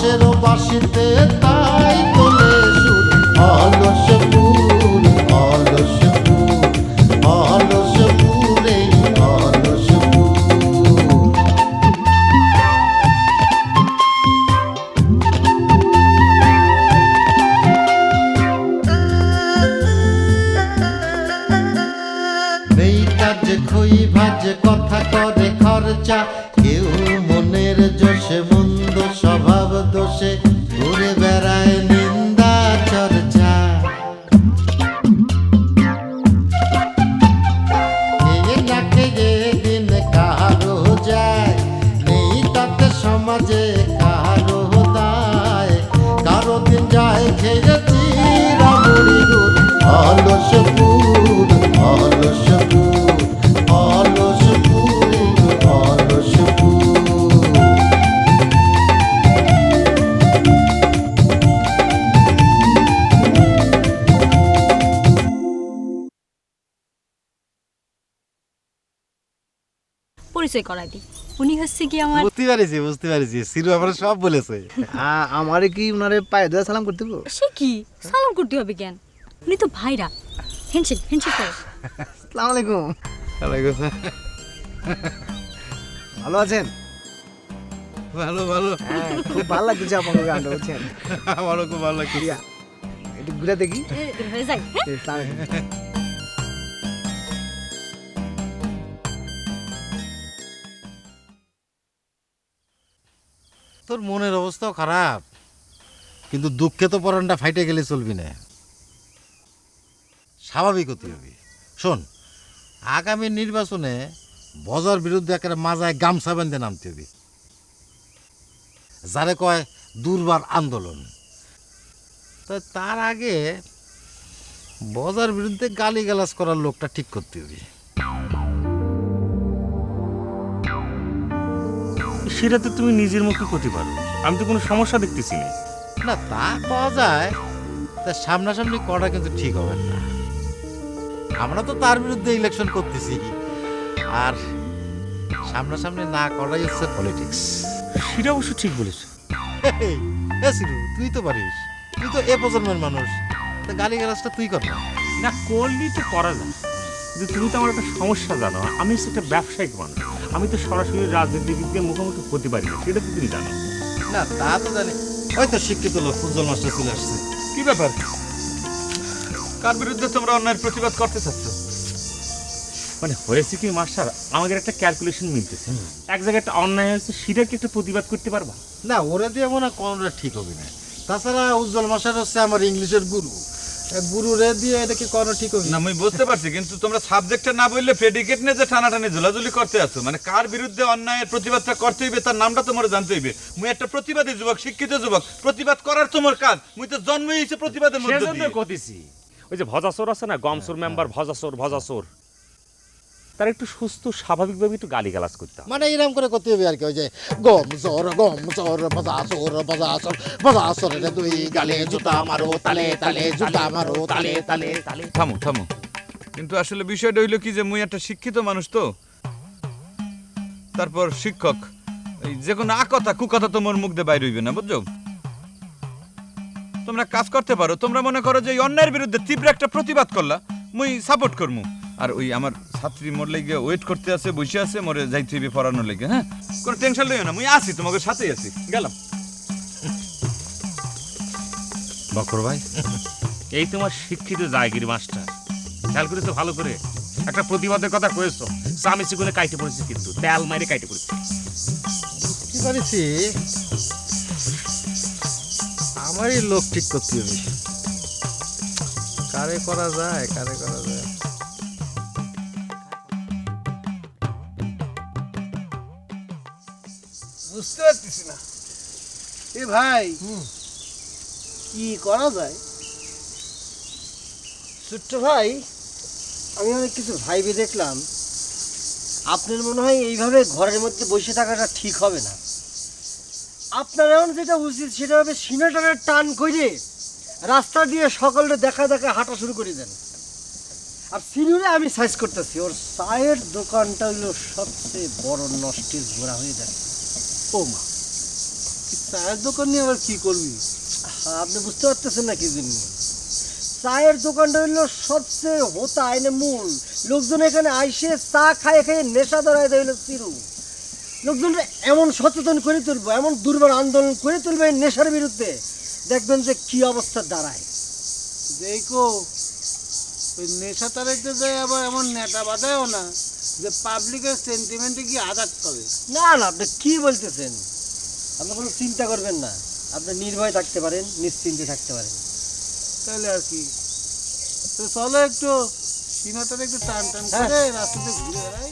বাঁশের বাঁশিতে তাই তোলে সুর অলস ফুল অলস ফুল অলস ফুলে অলস ফুল। মেয়েটা যে খই ভাজে কথা করে খরচা, কেউ মনের জোশে মন্দ স্বভাব দোষে ঘুরে বেড়ায় নিন্দা চর্চা। খেয়ে না খেয়ে দিন কারো যায়, নেই তাতে সমাজে কারো দায়, কারো দিন যায় খেয়েছি রামুড়ি গুড় অলস ফুল অলস ফুল অলস ফুল অলস ফুল। পরিচয় করাই দিই, উনি হচ্ছে কি আমার বুঝতে পারছি সিরু আমার সব বলেছে। আমারে কি উনারে পায়ে ধরে সালাম করতে হবে? সে কি সালাম করতে হবে কেন, উনি তো ভাইরা। হ্যান্ডশেক হ্যান্ডশেক করো। আসসালামু আলাইকুম। ভালো আছেন? ভালো ভালো, খুব ভালো লাগছে আপনার গানটা, বুঝছেন? আমারও খুব ভালো লাগছে। একটু ঘুরে দেখি। হয়ে যাই। হ্যাঁ আসসালামু আলাইকুম। তোর মনের অবস্থাও খারাপ, কিন্তু দুঃখে তো পরানটা ফাইটে গেলে চলবি না, স্বাভাবিক হতে হবে। শোন, আগামী নির্বাচনে বজার বিরুদ্ধে একটা মাজায় গামছা বেঁধে নামতে হবে, যারে কয় দুর্বার আন্দোলন। তার আগে বজার বিরুদ্ধে গালিগালাজ করার লোকটা ঠিক করতে হবে। সেটা তো তুমি নিজের মুখে করতে পারো, আমি তো কোনো সমস্যা দেখতেছি না। না তা পাওয়া যায়, তা সামনাসামনি করা কিন্তু ঠিক হবে না। আমরা তো তার বিরুদ্ধে ইলেকশন করতেছি, আর সামনাসামনি না করাই হচ্ছে পলিটিক্স। সেটা অবশ্য ঠিক বলেছ। তুই তো পারিস, তুই তো এ প্রজন্মের মানুষ, তা গালিগালাজটা তুই কর না। না করলেই তো করা যায়, কিন্তু তুমি তো আমার একটা সমস্যা জানো, আমি হচ্ছে একটা ব্যবসায়িক মানুষ, আমি তো সরাসরি রাজনীতিবিদদের মুখোমুখি হতে পারি না, সেটা তো তুমি জানো। না তা তো জানি, হয়তো শিক্ষিত লোক উজ্জ্বল মাস্টার চলে আসছে। কি ব্যাপার, কার বিরুদ্ধে তোমরা অন্যায়ের প্রতিবাদ করতে চাচ্ছ? মানে হয়েছে কি মাস্টার, আমাদের একটা ক্যালকুলেশন মিলতেছে, এক জায়গায় একটা অন্যায় হয়েছে, সেটাকে একটা প্রতিবাদ করতে পারবা না, ওরা দিয়ে মনে হয় কোনটা ঠিক হবে না। তাছাড়া উজ্জ্বল মাস্টার হচ্ছে আমার ইংলিশের গুরু, গুরু রে দিয়ে এটা কি কোনো ঠিক হবে না আমি বুঝতে পারছি, কিন্তু তোমরা সাবজেক্টটা না বললে প্রেডিকেট নিয়ে যে টানাটানি ঝোলাঝুলি করতে আছো, মানে কার বিরুদ্ধে অন্যায়ের প্রতিবাদটা করতে হইবে তার নামটা তোমার জানতে হইবে। মুই একটা প্রতিবাদী যুবক, শিক্ষিত যুবক, প্রতিবাদ করার তোমার কাজ, মুই তো জন্মই হয়েছে প্রতিবাদের মধ্যে সেজন্য দিয়ে। কতিছি ওই যে ভজাচোর আছে না, গমচোর মেম্বার ভজাচোর, তার একটু সুস্থ স্বাভাবিকভাবে একটু গালিগালাজ করতে হবে। মানে এরকম করে করতে হবে আর কি, ওই যে গম চোর বাজাচোর রে তুই গালে জুতা মারো তালে তালে জুতা মারো তালে তালে তালে। থামো, কিন্তু আসলে বিষয়টা হইলো কি যে মুই একটা শিক্ষিত মানুষ, তো তারপর শিক্ষক, এই যে কোনো আকথা কুকথা তোমার মুখ দিয়ে বাইর হইবে না, বুঝছো? তোমরা কাজ করতে পারো, তোমরা মনে করো যে এই অন্যায়ের বিরুদ্ধে তীব্র একটা প্রতিবাদ করলা, মুই সাপোর্ট করমু। আর ওই আমার ছাত্রী মোর লেগে ওয়েট করতে আছে, বসে আছে, মোরে যাইতে হইবে পড়ানোর লেগে। হ্যাঁ, কোনো টেনশন লইও না, মুই আছি, তোমাকে সাথেই আছি, গেলাম। বকর ভাই, এই তোমার শিক্ষিত জায়গির মাস্টার, খেয়াল করেছো ভালো করে, একটা প্রতিবাদের কথা কয়েছো, আমি সেগুলো কাইটে পড়েছি, কিন্তু তেল মাইরে কাইটে পড়েছি। কি পারিছি, আমারই লোক ঠিক করতে হবে, কারে করা যায় কারে করা যায়। বুঝতে পারতেছি না এ ভাই, কি করা যায়? ছোট্ট ভাই, আমি অনেক কিছু ভাইবে দেখলাম, আপনার মনে হয় এইভাবে ঘরের মধ্যে বসে থাকাটা ঠিক হবে না। আপনার এখন যেটা উচিত সেটা হবে সিনেটারের টান করে রাস্তা দিয়ে সকলে দেখা দেখা হাঁটা শুরু করে দেন। আর সিনুরে আমি সাইজ করতেছি, ওর চায়ের দোকানটা হইলো সবচেয়ে বড় নষ্টের গোড়া হয়ে যায়। ও মা, চায়ের দোকান নিয়ে আবার কি করবি? আপনি বুঝতে পারতেছেন না কি জন্য? চায়ের দোকানটা হইলো সবচেয়ে হোতা আইনে মূল। লোকজন এখানে আইসে চা খায় খেয়ে নেশা ধরায় দেয় হইলো চিরু। লোকজনরা এমন সচেতন করে তুলবো, এমন দুর্বার আন্দোলন করে তুলবে এই নেশার বিরুদ্ধে, দেখবেন যে কি অবস্থা দাঁড়ায়। দেখো ওই নেশা তারাইতে যায় আবার এমন নেটা বাঁধায়ও না যে পাবলিকের সেন্টিমেন্টে কি আঘাত পাবে। না না, আপনি কি বলতেছেন? আপনি কোনো চিন্তা করবেন না, আপনি নির্ভয় থাকতে পারেন, নিশ্চিন্তে থাকতে পারেন। তাহলে আর কি, তো চলো একটু সিনাটার একটু টান টান হ্যাঁ। করে রাস্তাতে ঘুরে বেড়াই।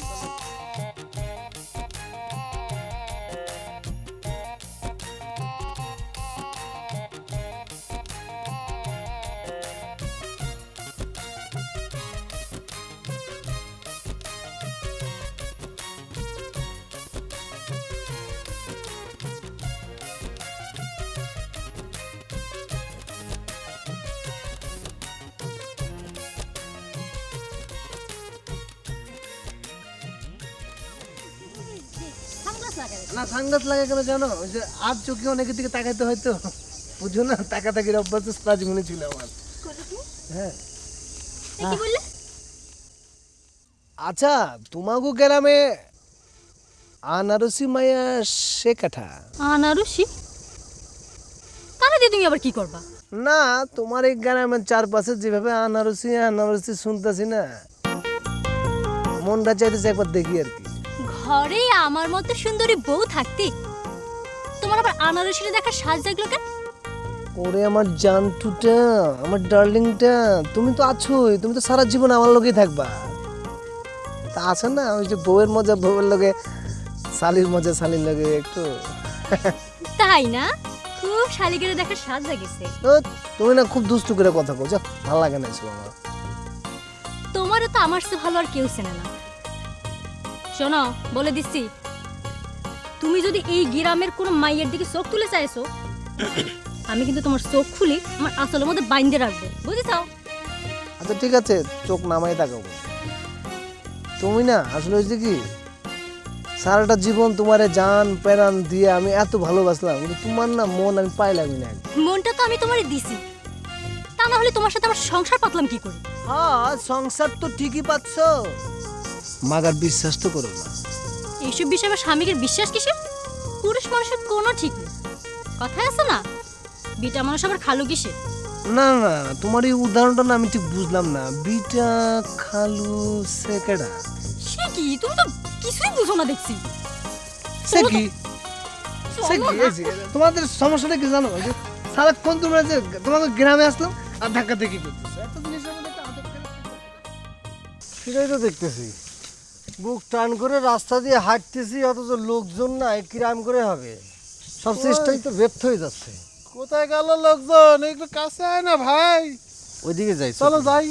সানগ্লাস লাগাই না সানগ্লাস লাগে কেন জানো? ওই যে আর চোখে অনেকের দিকে তাকাইতে হয়তো, বুঝো না, তাকাতাকির অভ্যাস তো সারা জীবনে ছিল আমার। হ্যাঁ কি বললে? আচ্ছা, তোমাগো গ্রামে আনারসি মায়া সে কাঠা? আনারসি? তাহলে দিয়ে তুমি আবার কি করবা? না, তোমার এই গ্রামের চারপাশে যেভাবে আনারসি আনারসি শুনতেছি না, মনটা চাইতেছে একবার দেখি আর কি। ঘরে আমার মতো সুন্দরী বউ থাকতে তোমার আবার আনারসিটা দেখার সাজ জাগলো কেন? ওরে আমার জানটুটা, আমার ডার্লিংটা, তুমি তো আছোই, তুমি তো সারা জীবন আমার লগেই থাকবা। তা আছে না ওই যে বউয়ের মজা বউয়ের লগে, শালির মজা শালির লগে একটু। তাই না? খুব শালিগেরে দেখার সাজ জাগিছে। তো তুমি না খুব দুষ্টু করে কথা কও, যা ভালো লাগে না এসব আমার। তোমারও তো আমার চেয়ে ভালো আর কেউ চেনে না। শোনো, বলে দিচ্ছি, তুমি যদি এই গ্রামের কোনো মাইয়ের দিকে চোখ তুলে চাইছো, আমি কিন্তু তোমার চোখ খুলি আমার আসলের মধ্যে বাইন্ধে রাখবো, বুঝেছো? আচ্ছা ঠিক আছে, চোখ নামাই তাকাবো। তুমি না আসলে হয়েছে কি, সারাটা জীবন তোমারে জান প্রাণ দিয়ে আমি এত ভালোবাসলাম, কিন্তু তোমার না মন আমি পাইলামই না। মনটা তো আমি তোমারে দিছি, তা না হলে তোমার সাথে আমার সংসার পাতলাম কি করে? হ্যাঁ, সংসার তো ঠিকই পাচ্ছ, মাগার বিশ্বাস তো করো না। এইসব বিষয়ে আমার স্বামীকে বিশ্বাস কিসের? পুরুষ মানুষের কোনো ঠিক নেই, কথায় আছে না, বিটা মানুষ আবার খালু কিসের? না না না, তোমার এই উদাহরণটা না আমি ঠিক বুঝলাম না। বিটা খালু সেকেডা সে কি, তুমি তো কিছুই বুঝো না দেখছি। সে কি চলো সে কি না। এই যে, তোমাদের সমস্যাটা কি জানো? ওই যে সারাক্ষণ তোমরা যে তোমাকে গ্রামে আসলাম আর ধাক্কা দেখি করতেছো, এত জিনিসের মধ্যে একটা আদব কায়দা থাকে। সেটাই তো দেখতেছি, বুক টান করে রাস্তা দিয়ে হাঁটতেছি, অথচ লোকজন নাই, কিরাম করে হবে? সব চেষ্টাই তো ব্যর্থ হয়ে যাচ্ছে। কোথায় গেল লোকজন? একটু কাছে আয় না ভাই, ওইদিকে যাই, চলো যাই।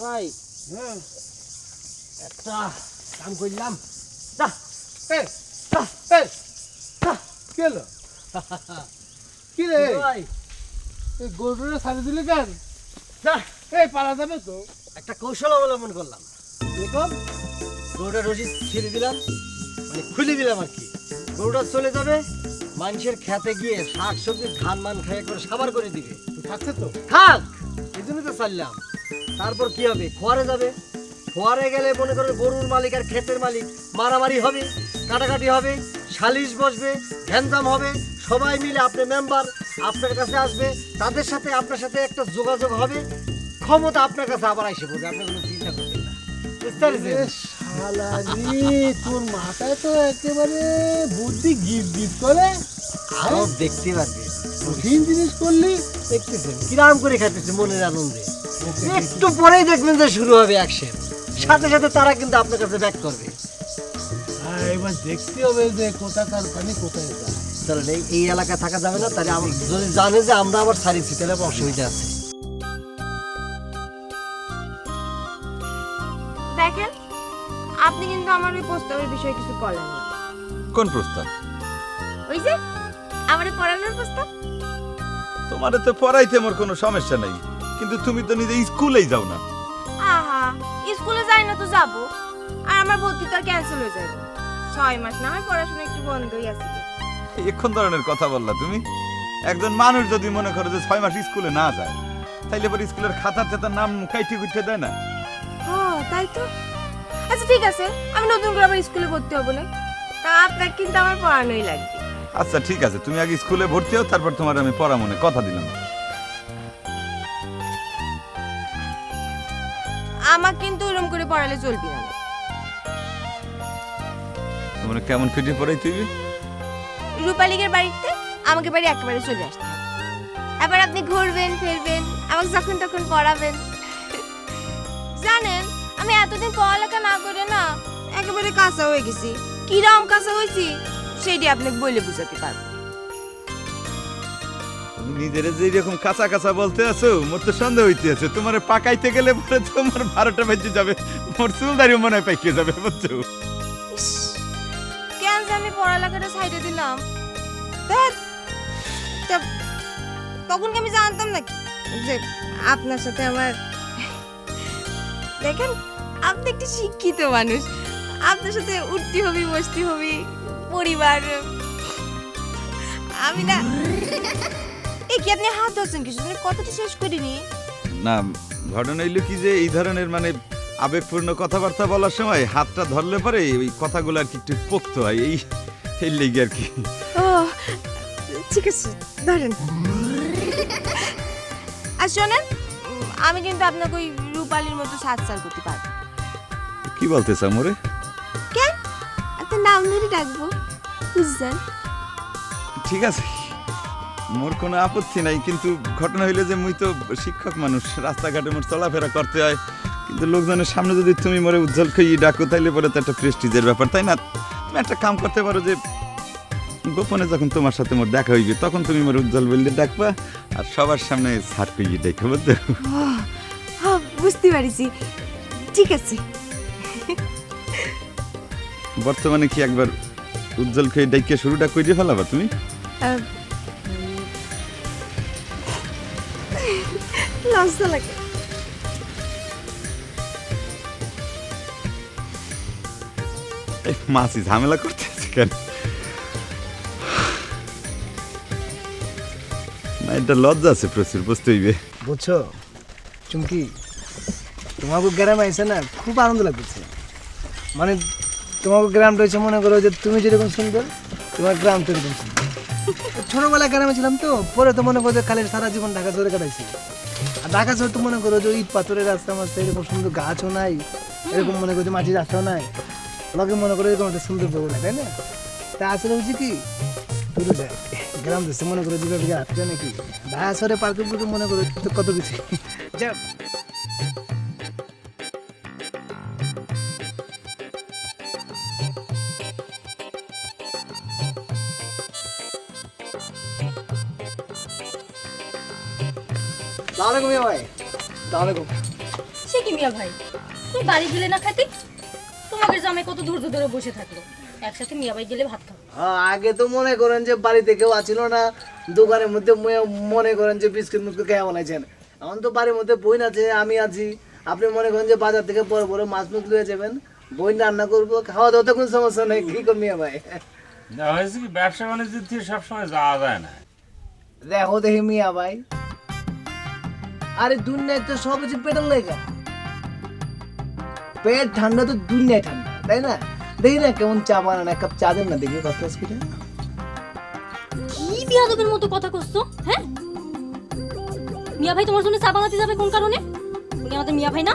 ভাই হ্যাঁ, একটা কাম করলাম। এই, এই, কি হলো? কি রে, ভাই এই গরুটা ছাড়ি দিলি কেন? এই পালা যাবে তো। একটা কৌশল অবলম্বন করলাম। এরকম গরুটা রশি ছেড়ে দিলাম, মানে খুলে দিলাম আর কি। গরুটা চলে যাবে, মানুষের খেতে গিয়ে শাক সবজি ধান মান খাইয়ে করে সাবার করে দিবে। থাকছে তো। থাক, এই জন্য তো চাললাম। তারপর কি হবে? খোয়ারে যাবে, খোয়ারে গেলে মনে করেন গরুর মালিক আর ক্ষেতের মালিক মারামারি হবে, কাটাকাটি হবে, সালিশ বসবে, ঘ্যানজাম হবে, সবাই মিলে আপনি মেম্বার আপনার কাছে আসবে, তাদের সাথে আপনার সাথে একটা যোগাযোগ হবে, ক্ষমতা আপনার কাছে আবার এসে পড়বে, আপনি কোনো চিন্তা করবেন না। বুঝতে পেরেছেন? শালারি, তোর মাথায় তো একেবারে বুদ্ধি গিট গিট করে। আরো দেখতে পারবে, কঠিন জিনিস করলি। দেখতেছেন কিরাম করে খাইতেছে মনের আনন্দে। একটু পরেই দেখবেন যে শুরু হবে অ্যাকশন, সাথে সাথে তারা কিন্তু আপনার কাছে ব্যাক করবে। এবার দেখতে হবে যে কোথাকার পানি কোথায় যায়। চলেন, এই এলাকায় থাকা যাবে না, তাহলে যদি জানে যে আমরা আবার ছাড়িয়েছি তাহলে আবার অসুবিধা আছে। দেখেন, আপনি কিন্তু আমার ওই প্রস্তাবের বিষয়ে কিছু বলেন না। কোন প্রস্তাব? ওই যে আমারে পড়ানোর প্রস্তাব? তোমারে তো পড়াইতে আমার কোনো সমস্যা নাই, কিন্তু তুমি তো নিজে স্কুলেই যাও না। আহা, স্কুলে যাই না তো যাবো, আর আমার ভর্তি তো আর ক্যান্সেল হয়ে যাবে। 6 মাস না হয় পড়াশোনা একটু বন্ধই আছে। এখন ধরনের কথা বললা তুমি? একজন মানুষ যদি মনে করে যে 6 মাস স্কুলে না যায়, তাইলে পরে স্কুলের খাতাতে তার নাম কাইটে কুইটে দেয় না? হ্যাঁ তাই তো। আচ্ছা ঠিক আছে, আমি নতুন করে আবার স্কুলে ভর্তি হবো না, তা আপনার কিন্তু আমার পড়ানোই লাগবে। আচ্ছা ঠিক আছে, তুমি আগে স্কুলে ভর্তি হও, তারপর তোমার আমি পড়া মনে কথা দিলাম। আমার কিন্তু ওরকম করে পড়ালে চলবে না। তোমার কেমন খুঁজে পড়াই তুই? রূপালীগের বাড়িতে আমাকে বাড়ি একেবারে চলে আসতে হবে। এবার আপনি ঘুরবেন ফিরবেন, আমাকে যখন তখন পড়াবেন। জানেন, আমি এতদিন পড়ালেখা না করে না একেবারে কাঁচা হয়ে গেছি। কিরম কাঁচা হয়েছি সেইটি আপনাকে বলে বুঝাতে পারবো। নিজের যে এরকম কাঁচা কাঁচা বলতে আছো, মোর তো সন্দেহ হইতে আছে তোমার পাকাইতে গেলে পরে তোমার 12টা বেজে যাবে, মোর চুল দাঁড়িয়ে মনে হয় পাইকে যাবে, বুঝছো? ইস, কেন যে আমি পড়ালেখাটা সাইডে দিলাম? ধ্যাৎ, তখন কি আমি জানতাম নাকি যে আপনার সাথে আমার, দেখেন আপনি একটি শিক্ষিত মানুষ, আপনার সাথে উঠতে হবে বসতে হবে, পরিবার। আমি না, এই কি আপনি হাত ধরছেন কিছু, কথাটা শেষ করিনি। না, ঘটনা হইলো কি যে এই ধরনের মানে আবেগপূর্ণ কথাবার্তা বলার সময় হাতটা ধরলে পরে ওই কথাগুলো আর কি একটু পোক্ত হয়, এই লেগে আর কি। ও ঠিক আছে, ধরেন। আর শোনেন, আমি কিন্তু আপনাকে ওই রূপালীর মতো সাজসার করতে পারবো। কি বলতে চাও মোরে? কেন, আপনার নাম ধরে ডাকবো, বুঝছেন? ঠিক আছে, মোর কোনো আপত্তি নাই, কিন্তু ঘটনা হইলে যে মুই তো শিক্ষক মানুষ, রাস্তাঘাটে মোর চলাফেরা করতে হয়, কিন্তু লোকজনের সামনে যদি তুমি মোরে উজ্জ্বল খেয়ে ডাকো, তাইলে পরে তো একটা প্রেস্টিজের ব্যাপার, তাই না? তুমি একটা কাম করতে পারো যে গোপনে যখন তোমার সাথে মোর দেখা হইবে, তখন তুমি মোর উজ্জ্বল বললে ডাকবা, আর সবার সামনে ছাড় কইয়ে ডাকবে, বুঝতে? হ্যাঁ বুঝতে পারিছি, ঠিক আছে। বর্তমানে কি একবার উজ্জ্বল খেয়ে ডাইকে শুরুটা কইরে ফেলাবা তুমি? লজ্জা লাগে। এই মাসি ঝামেলা করতেছে কেন? না, এটা লজ্জা আছে প্রচুর, বুঝতে হইবে। বুঝছো চুমকি, তোমাকে গ্রামে এসে না খুব আনন্দ লাগতেছে। মানে তোমাকে গ্রাম রয়েছে, মনে করো যে তুমি যেরকম সুন্দর, তোমার গ্রাম তো এরকম সুন্দর। ছোটবেলায় গ্রামে ছিলাম তো, পরে তো মনে করো যে খালি সারা জীবন ঢাকা শহরে কাটাইছি। আর ঢাকা শহর তো মনে করো যে ইট পাথরের রাস্তা মাস্তা, এরকম সুন্দর গাছও নাই, এরকম মনে করো যে মাটির রাস্তাও নাই, আমাকে মনে করো এরকম একটা সুন্দর বউ না, তাই না? তা আসলে হচ্ছে কি, পুরো যায় গ্রাম দেশে মনে করো যেভাবে আসছে নাকি ঢাকা শহরে পার্কে পুরো মনে করো তো কত কিছু যা। সালামালাইকুম মিয়া ভাই। সালামালাইকুম। সে কি মিয়া ভাই, তুমি বাড়ি গেলে না খাতি? তোমাদের জামাই কত ধৈর্য ধরে বসে থাকলো, একসাথে মিয়া ভাই গেলে ভাত খাবো। আগে তো মনে করেন যে বাড়িতে কেউ আছিল না, দোকানের মধ্যে মনে করেন যে বিস্কুট মুস্কুট খেয়ে বানাইছেন। এখন তো বাড়ির মধ্যে বইন আছে, আমি আছি, আপনি মনে করেন যে বাজার থেকে বড় বড় মাছ মুখ লুয়ে যাবেন, বইন রান্না করবো, খাওয়া দাওয়া তো কোনো সমস্যা নেই। কি করবো মিয়া ভাই? না হয়েছে কি, ব্যবসা বাণিজ্যের দিয়ে সবসময় যাওয়া যায় না। দেখো দেখি মিয়া ভাই, আরে দুনিয়ায় তো সব কিছু পেটের লেগা, পেট ঠান্ডা তো দুনিয়ায় ঠান্ডা, তাই না? দেখি না কেমন চা বানান, এক কাপ চা দেন না দেখি কত করে। কি বিয়াদবের মতো কথা করছো, হ্যাঁ? মিয়া ভাই তোমার জন্য চা বানাতে যাবে কোন কারণে? তুমি আমাদের মিয়া ভাই না?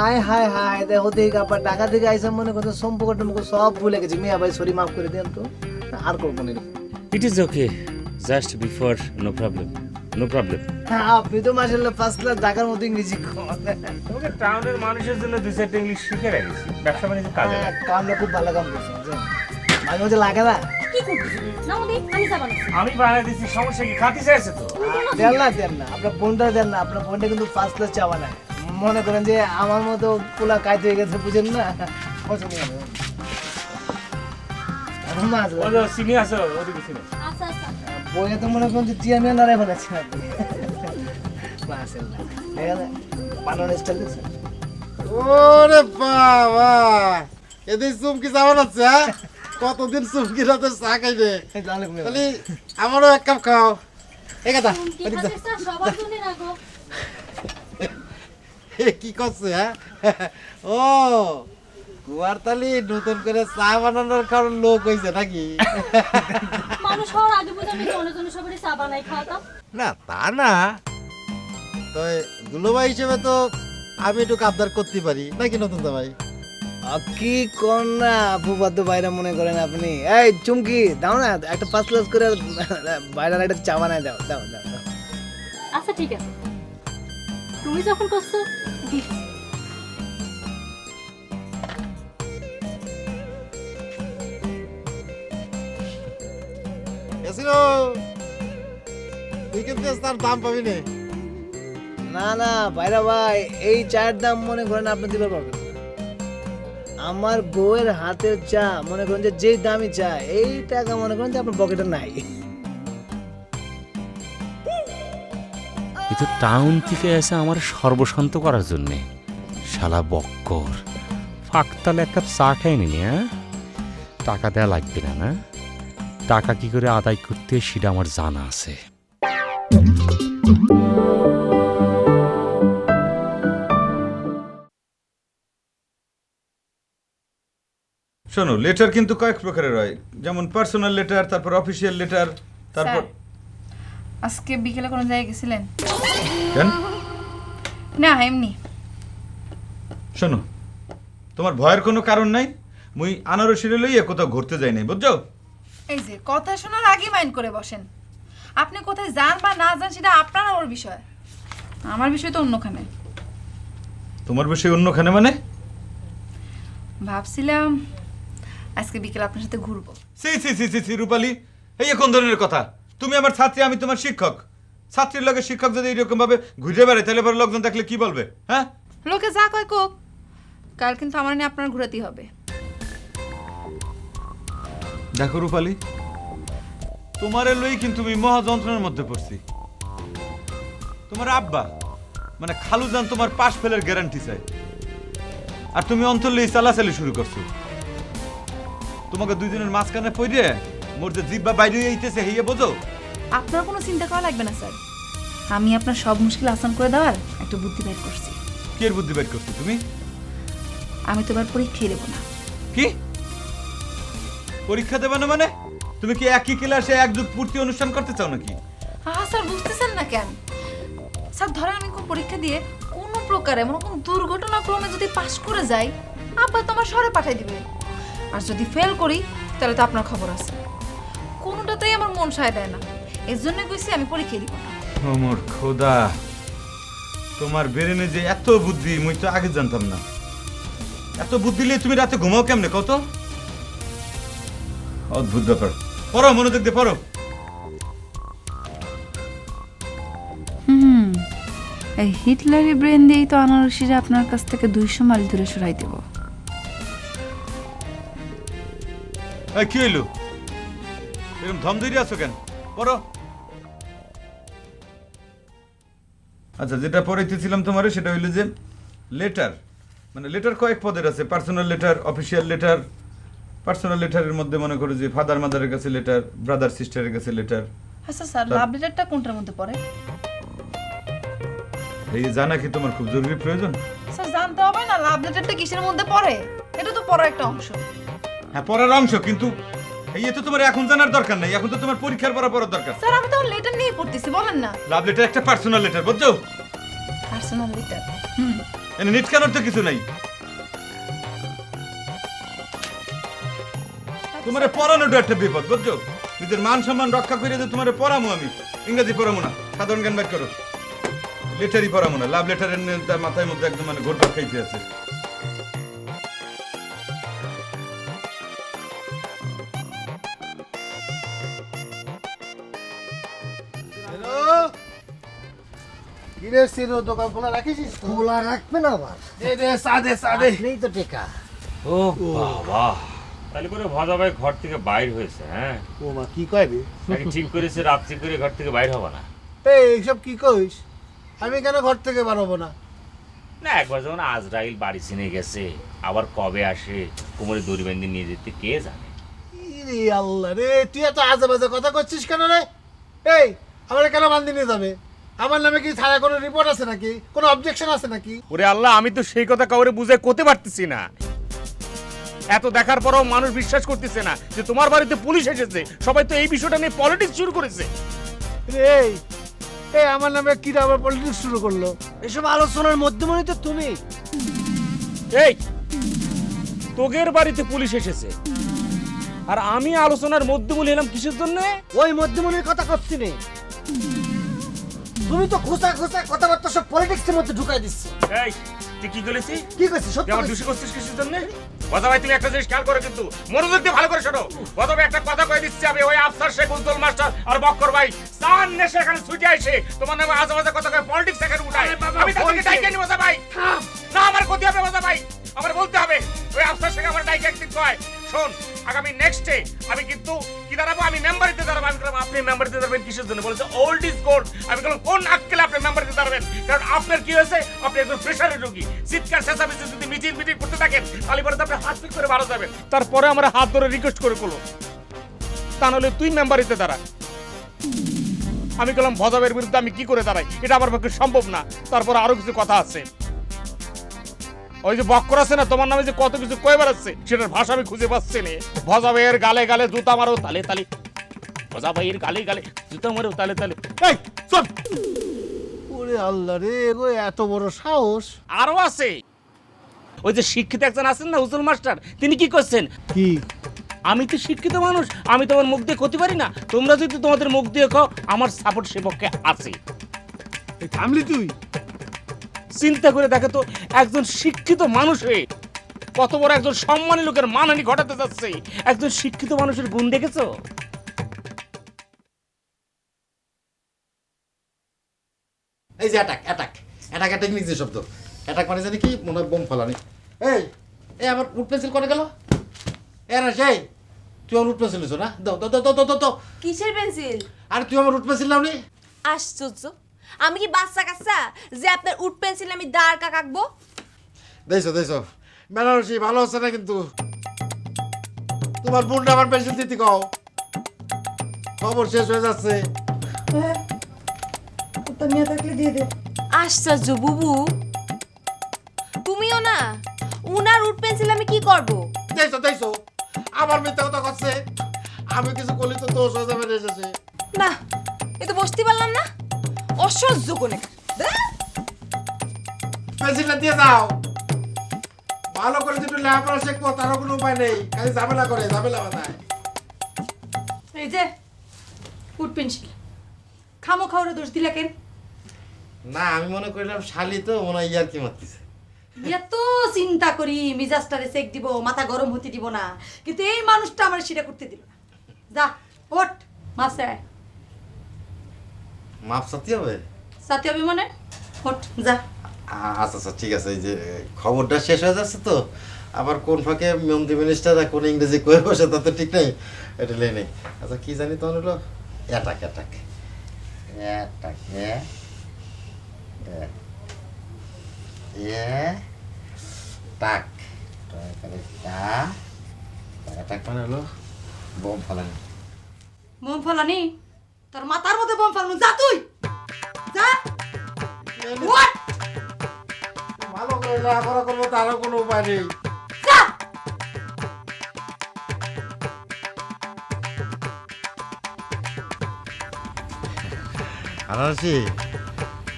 আয় হায় হায়, দেখো দেখি আপনার টাকা থেকে আইসা মনে করছে সম্পর্ক টম্পর্ক সব ভুলে গেছি। মিয়া ভাই সরি, মাফ করে দেন তো, আর করবো না। It is okay, just before, no problem, no problem. হ্যাঁ, আপনি তো মাশাআল্লাহ ফার্স্ট ক্লাস ঢাকার মতো ইংরেজি তোমাকে টাউনের মানুষের জন্য 2-4টা ইংলিশ শিখে রাখিছি, ব্যবসা বাণিজ্য কাজে লাগে। কামটা খুব ভালো কাম করছেন, মাঝে মাঝে লাগে না? কি করতেছো? না ওদি আমি চা বানাচ্ছি। আমি বানিয়ে দিচ্ছি, সমস্যা কি? খাতি চাইছে তো দেন না, দেন না, আপনার বোনটা দেন না, আপনার বোনটা কিন্তু ফার্স্ট ক্লাস চা বানায়। মনে করেন যে আমার মতো পোলা কাজ হয়ে গেছে, বুঝেন না? পছন্দ হবে। মাছ ওই যে চিনি আছে ওদিকে চিনি। আচ্ছা আচ্ছা বইয়ে তো মনে করুন যে চেয়ারম্যান নারে ফেলেছেন আপনি মাশাআল্লাহ এখানে বানানোর স্টাইল দেখছেন ওরে বাবা এদিন চুমকি যাওয়া যাচ্ছে হ্যাঁ কতদিন চুমকি রাতে চা খাইবে এই তো অনেক মেয়ে। তাহলে আমারও এক কাপ খাও এই কথা কি খাচ্ছিস তা সবার জন্য রাখো কি করছে হ্যাঁ ও কুয়ারতালি নতুন করে চা বানানোর কারণ লোক হয়েছে নাকি মানুষ হওয়ার আগে বুঝে আমি জনে জনে সবারই চা বানাই খাওয়াতাম না তা না তো দুলোভাই হিসেবে তো আমি একটু কাবদার করতে পারি নাকি নতুন ভাই কি কোন না ফুফাতো বাইরে মনে করেন আপনি এই চুমকি দাও না একটা 5 গ্লাস করে বাইরে একটা চা বানাই দাও দাও দাও দাও। আচ্ছা ঠিক আছে তুমি যখন করছো দিচ্ছি। এসিলো তুই কিন্তু তার দাম পাবি না না না ভাইরা ভাই এই চায়ের দাম মনে করেন আপনি দিতে পারবেন না। আমার বউয়ের হাতের চা মনে করেন যে যেই দামি চা এই টাকা মনে করেন যে আপনার পকেটে নাই এ তো টাউন থেকে এসে আমার সর্বশান্ত করার জন্যে শালা বক্কর ফাঁকতালে এক কাপ চা খাই নিনি হ্যাঁ টাকা দেওয়া লাগবে না না টাকা কি করে আদায় করতে সেটা আমার জানা আছে। শোনো লেটার কিন্তু কয়েক প্রকারের হয়, যেমন পার্সোনাল লেটার, তারপর অফিসিয়াল লেটার, তারপর আজকে বিকেলে কোনো জায়গায় গেছিলেন? কেন? না এমনি। শোনো তোমার ভয়ের কোনো কারণ নাই, মুই আনারসিরে লইয়া কোথাও ঘুরতে যাই নাই, বুঝছো? এই যে কথা শোনার আগে মাইন্ড করে বসেন। আপনি কোথায় যান বা না যান সেটা আপনার ওর বিষয়, আমার বিষয় তো অন্যখানে। তোমার বিষয় অন্যখানে মানে? ভাবছিলাম আজকে বিকেলে আপনার সাথে ঘুরবো। সি সি সি সি সি রূপালী, এই কোন ধরনের কথা? তুমি আমার ছাত্রী, আমি তোমার শিক্ষক। ছাত্রীর লগে শিক্ষক যদি এরকম ভাবে ঘুরে বেড়ায় তাহলে পরে লোকজন দেখলে কি বলবে? হ্যাঁ লোকে যা কয় কোক, কাল কিন্তু আমার নিয়ে আপনার ঘুরাতেই হবে। দেখো রূপালী, তোমারে লই কিন্তু আমি মহা যন্ত্রণার মধ্যে পড়ছি। তোমার আব্বা মানে খালুজান তোমার পাশ ফেলের গ্যারান্টি চাই, আর তুমি অন্তর লই চালাচালি শুরু করছো। তোমাকে দুইজনের মাঝখানে পড়ে মোর যে জিব্বা বাইরে আইতেছে হেয়ে বোঝো। আপনার কোনো চিন্তা করা লাগবে না স্যার, আমি আপনার সব মুশকিল আসান করে দেওয়ার একটা বুদ্ধি বের করছি। কি এর বুদ্ধি বের করছো তুমি? আমি তো এবার পরীক্ষাই দেবো না। কি পরীক্ষা দেবে না মানে? তুমি কি একই ক্লাসে এক যুগ পূর্তি অনুষ্ঠান করতে চাও নাকি? স্যার বুঝতেছেন না কেন? স্যার ধরেন আমি কোন পরীক্ষা দিয়ে কোনো প্রকারে মনে কোন দুর্ঘটনাক্রমে যদি পাশ করে যাই, আব্বা তো আমার শহরে পাঠাই দিবে। আর যদি ফেল করি তাহলে তো আপনার খবর আছে। কোনোটাতেই আমার মন সায় দেয় না, এর জন্যই কইছি আমি পরীক্ষা দিব না। ও মোর খোদা, তোমার বেরেনে যে এত বুদ্ধি মুই তো আগে জানতাম না। এত বুদ্ধি নিয়ে তুমি রাতে ঘুমাও কেমনে কত? অদ্ভুত ব্যাপার। পড়ো, মনোযোগ দিয়ে পড়ো। এই হিটলারি ব্রেন দিয়েই তো আনারসিরা আপনার কাছ থেকে 200 মাইল দূরে সরাই দেব। এই কি হইলো? এরকম ধম ধরে আছো কেন? পড়ো। আচ্ছা, যেটা পড়াইতেছিলাম তোমারে সেটা হইলো যে লেটার, মানে লেটার কয়েক পদের আছে। Personal letter, official letter. Personal লেটারের মধ্যে মনে করো যে ফাদার মাদারের কাছে লেটার, ব্রাদার সিস্টারের কাছে লেটার। আচ্ছা স্যার, লাভ লেটারটা কোনটার মধ্যে পড়ে? এই জানা কি তোমার খুব জরুরি প্রয়োজন? স্যার জানতে হবে না লাভ লেটারটা কিসের মধ্যে পড়ে? এটা তো পড়ার একটা অংশ। হ্যাঁ পড়ার অংশ, কিন্তু এই তো তোমার এখন জানার দরকার নাই, এখন তো তোমার পরীক্ষার পড়ার দরকার। স্যার আমি তো লেটার নিয়ে পড়তেছি, বলেন না। লাভ লেটার একটা পার্সোনাল লেটার, বুঝছো? Personal letter. এনে নিট কানোর তো কিছু নাই। তোমার পড়ানোটা একটা বিপদ, বুঝছো? নিজের মান সম্মান রক্ষা করে যে তোমার পড়ামো আমি, ইংরেজি পড়ামো না, সাধারণ জ্ঞান বের করো। লেটারই পড়ামো না, লাভ লেটারের মাথায় মধ্যে একদম মানে ঘোরপাক খাইতে আছে। কিরে সিনো, দোকান খোলা রাখিস? খোলা রাখবেন আবার? এই রে সাদে সাদে নেই তো টেকা। ও বাবা, তাহলে করে ভজা ভাই ঘর থেকে বাইর হয়েছে, হ্যাঁ? ও মা কি কয় রে নাকি ঠিক করেছে রাত্রি করে ঘর থেকে বাইর হবে না? এই এইসব কি কইস? আমি কেন ঘর থেকে বেরোবো না? না, একবার যখন আজরাইল বাড়ি চিনে গেছে, আবার কবে আসে কোমরে দড়ি বেঁধে নিয়ে যেতে কে জানে। ইরে আল্লাহ রে, তুই এত আজে বাজে কথা করছিস কেন রে? এই আমার কেন বান্ধি নিয়ে যাবে? আমার নামে কি থানায় কোনো রিপোর্ট আছে নাকি, কোনো অবজেকশন আছে নাকি? ওরে আল্লাহ, আমি তো সেই কথা কাউরে বুঝে করতে পারতেছি না। এত দেখার পরেও মানুষ বিশ্বাস করতেছে না যে তোমার বাড়িতে পুলিশ এসেছে। সবাই তো এই বিষয়টা নিয়ে পলিটিক্স শুরু করেছে। এই এই আমার নামে কি আবার পলিটিক্স শুরু করলো? এসব আলোচনার মধ্যমণি তো তুমি। এই তোগের বাড়িতে পুলিশ এসেছে আর আমি আলোচনার মধ্যমূল এলাম কিসের জন্য? ওই মধ্যমণির কথা করছি নে। তুমি তো খোঁচা খোঁচা কথাবার্তা সব পলিটিক্সের মধ্যে ঢুকাই দিচ্ছ। এই তুই কি বলেছি? কি কইছিস? সত্যি তুই আমার দোষী করছিস কিসের জন্য? কথা ভাই, তুমি একটা জিনিস খেয়াল করো কিন্তু, মনোযোগ দিয়ে ভালো করে শোনো। কথা ভাই, একটা কথা কয়ে দিচ্ছি আমি, ওই আফসার শেখ উজ্জ্বল মাস্টার আর বক্কর ভাই সান নেশে এখানে ছুটে আসে তোমার নামে আজে কথা কয়ে পলিটিক্স এখানে উঠায়। আমি তাদেরকে ডাইকে নিব ভাই। না, আমার ক্ষতি হবে বাজা ভাই, আমার বলতে হবে। ওই আফসার শেখ আমার ডাইকে একদিন কয়, শোন আগামী নেক্সটে আমি কিন্তু কি দাঁড়াবো, আমি মেম্বারিতে দাঁড়াবো। আমি বললাম আপনি মেম্বারিতে দাঁড়াবেন কিসের জন্য? বলেছে ওল্ড ইজ গোল্ড। আমি বললাম কোন আক্কেলে আপনি মেম্বারিতে দাঁড়াবেন? কারণ আপনার কি হয়েছে, আপনি একজন প্রেশারের রোগী। চিৎকার চেঁচামেচি যদি মিটিং করতে থাকেন তাহলে পরে তো আপনি হাত পিট করে মারা যাবেন। তারপরে আমার হাত ধরে রিকোয়েস্ট করে করলো, তা নাহলে তুই মেম্বারিতে দাঁড়া। আমি বললাম ভজাবের বিরুদ্ধে আমি কি করে দাঁড়াই, এটা আমার পক্ষে সম্ভব না। তারপর আরো কিছু কথা আছে। ওই যে বক্কর আছে না, তোমার নামে যে কত কিছু কয়ে বেড়াচ্ছে, সেটার ভাষা আমি খুঁজে পাচ্ছি না। ভজাবের গালে গালে জুতা মারো তালে তালে, ভজাবের গালে গালে জুতা মারো তালে তালে। এই চল। ওরে আল্লাহ রে, গো এত বড় সাহস! আরো আছে, ওই যে শিক্ষিত একজন আছেন না উজ্জ্বল মাস্টার, তিনি কি করছেন? কি? আমি তো শিক্ষিত মানুষ, আমি তোমার মুখ দিয়ে ক্ষতি পারি না। তোমরা যদি তোমাদের মুখ দিয়ে খাও, আমার সাপোর্ট সে পক্ষে আছে। এই থামলি তুই? চিন্তা করে দেখো তো, একজন শিক্ষিত মানুষ হয়ে কত বড় একজন সম্মানী লোকের মানহানি ঘটাতে যাচ্ছে। একজন শিক্ষিত মানুষের গুণ দেখেছো? এই যে অ্যাটাক অ্যাটাক অ্যাটাক অ্যাটাক ইংরেজি শব্দ। অ্যাটাক মানে জানি কি, মনে হয় বোম ফেলানি। এই এই আমার উড পেন্সিল করে গেল। এরা সেই তুই আমার উড পেন্সিল নিছো না? দাও দাও দাও দাও দাও দাও। কিসের পেন্সিল? আর তুই আমার উড পেন্সিল নাও নি? আশ্চর্য, আমি কি বাচ্চা কাচ্চা যে আপনার উড পেন্সিল আমি দাঁড় কাকাকবো? দেখছো দেখছো বেনারসি ভালো হচ্ছে না কিন্তু। তোমার বোনটা আমার পেন্সিল দিতে কও, খবর শেষ হয়ে যাচ্ছে। আশ্চর্য বুবু, তুমিও না? উনার উড পেন্সিল আমি কি করব? দেখছো দেখছো আমার মিথ্যা কথা করছে। আমি কিছু করলি তো দোষ হয়ে যাবে এসেছে। না, এ তো বসতে পারলাম না। অসহ্য কোনে। পেন্সিলটা দিয়ে দাও। ভালো করে যদি লেখাপড়া শেখবো তারও কোনো উপায় নেই, খালি ঝামেলা করে ঝামেলা বাধায়। এই যে উড পেন্সিল খামো খাওয়ারে দোষ দিলা কেন? না, আমি মনে করলাম শালি তো মনে হয় ইয়ার কি মারতেছে। এত চিন্তা করি মিজাজটারে চেক দিব, মাথা গরম হতে দিব না, কিন্তু এই মানুষটা আমার সেটা করতে দিল না। যা ওঠ মাসে আয়। মাপ সাথী হবে? সাথে হবে মানে ওঠ যা। আচ্ছা আচ্ছা ঠিক আছে। এই যে খবরটা শেষ হয়ে যাচ্ছে তো, আবার কোন ফাঁকে মন্ত্রী মিনিস্টার কোন ইংরেজি কয়ে বসে তা তো ঠিক নেই, এটা লে নেই। আচ্ছা কি জানি তখন হলো অ্যাটাক অ্যাটাক অ্যাটাক টাক অ্যাটাক মানে হলো বোম ফালানি। বোম ফলানি? তোর মাথার মধ্যে বোম ফালানো। যা তুই যা ওঠ ভালো করে লেখাপড়া করবো তারও কোনো উপায় নেই। যা। আনারসি,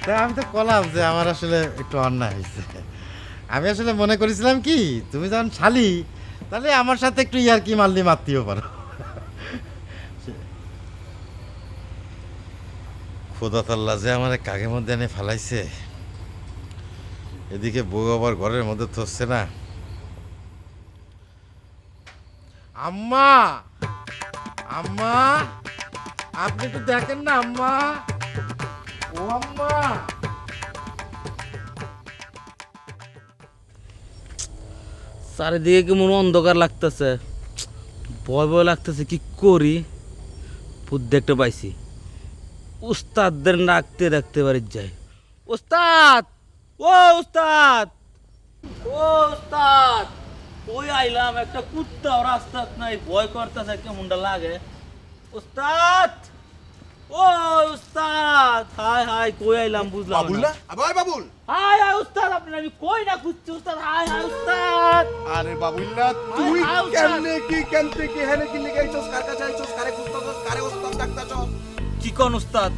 তা আমি তো কলাম যে আমার আসলে একটু অন্যায় হয়েছে। আমি আসলে মনে করেছিলাম কি, তুমি যখন শালি তাহলে আমার সাথে একটু ইয়ার কি মারলি মারতেও পারো। খোদা তাল্লা যে আমার কাগের মধ্যে এনে ফেলাইছে, এদিকে বউ আবার ঘরের মধ্যে থসছে না। আম্মা আম্মা, আপনি একটু দেখেন না আম্মা। ও আম্মা, চারিদিকে কেমন অন্ধকার লাগতেছে। ভয় ভয় লাগতেছে, কি করি? বুদ্ধি একটা পাইছি, উস্তাদদের ডাকতে ডাকতে বাড়ি যায়। উস্তাদ, ও উস্তাদ, ও উস্তাদ, ওই আইলাম, একটা কুত্তা রাস্তাত নাই, ভয় করতেছে, কেমনটা লাগে। উস্তাদ, ও উস্তাদ, হাই হাই, কই আইলাম বুঝলাম বাবুল না। না আবার বাবুল। হাই হাই উস্তাদ, আপনি আমি কই না খুঁজছি উস্তাদ। হাই হাই উস্তাদ। আরে বাবুল না, তুই আয়, আয়, কেমনে কি কেমতে কি হেনে কি লিগাইছস, কার কাছে আইছস, কারে খুঁজতাছস, কারে ওস্তাদ ডাকতাছস? কি কোন উস্তাদ?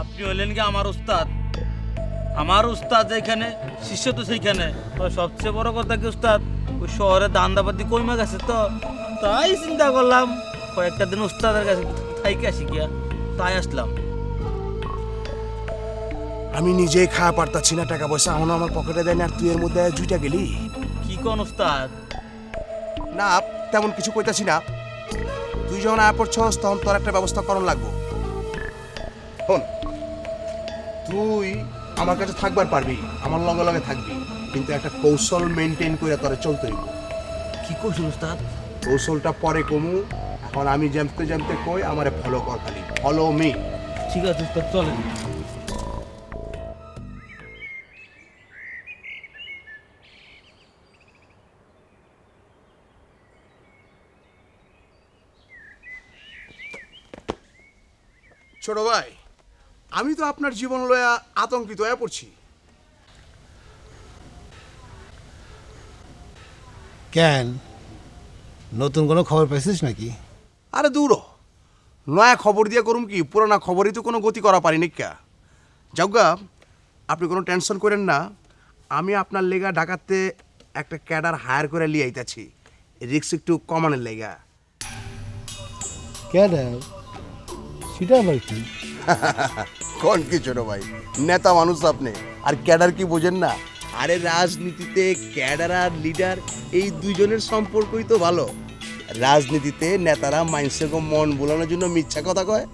আপনি হইলেন কি আমার উস্তাদ? আমার উস্তাদ এখানে, শিষ্য তো সেইখানে। তো সবচেয়ে বড় কথা কি উস্তাদ, ওই শহরে দান্দাবাদি কইমা গেছে, তো তাই চিন্তা করলাম কয়েকটা দিন উস্তাদের কাছে থাইকে আসি গিয়া, তাই আসলাম। আমি নিজেই খাওয়া পারতাছি না, টাকা পয়সা এখনো আমার পকেটে দেয় না, আর তুই এর মধ্যে জুইটা গেলি। কি কোন উস্তাদ? না তেমন কিছু কইতাছি না, তুই যখন আয়া পড়ছস তখন তোর একটা ব্যবস্থা করণ লাগবো। শোন, তুই আমার কাছে থাকবার পারবি, আমার লগে লগে থাকবি, কিন্তু একটা কৌশল মেনটেন করে তোরে চলতে হইব। কি কৌশল উস্তাদ? কৌশলটা পরে কমু, এখন আমি জানতে জানতে কই আমারে ফলো কর, খালি ফলো মি। ঠিক আছে উস্তাদ, চলেন। ছোট ভাই, আমি তো আপনার জীবন লয়া আতঙ্কিত হয়ে পড়ছি। কেন, নতুন কোনো খবর পাইছিস নাকি? আরে দূর, নয়া খবর দিয়ে করুম কি, পুরানা খবরই তো কোনো গতি করা পারিনি কা। যাওগা, আপনি কোনো টেনশন করেন না, আমি আপনার লেগা ঢাকাতে একটা ক্যাডার হায়ার করে লিয়ে আইতাছি, রিক্স একটু কমানোর লেগা। কেন, সেটা আবার কি? কোন কি ছোট ভাই, নেতা মানুষ আপনি, আর ক্যাডার কি বোঝেন না? আরে রাজনীতিতে ক্যাডার আর লিডার এই দুইজনের সম্পর্কই তো ভালো। রাজনীতিতে নেতারা মানুষের মন বোলানোর জন্য মিথ্যা কথা কয়,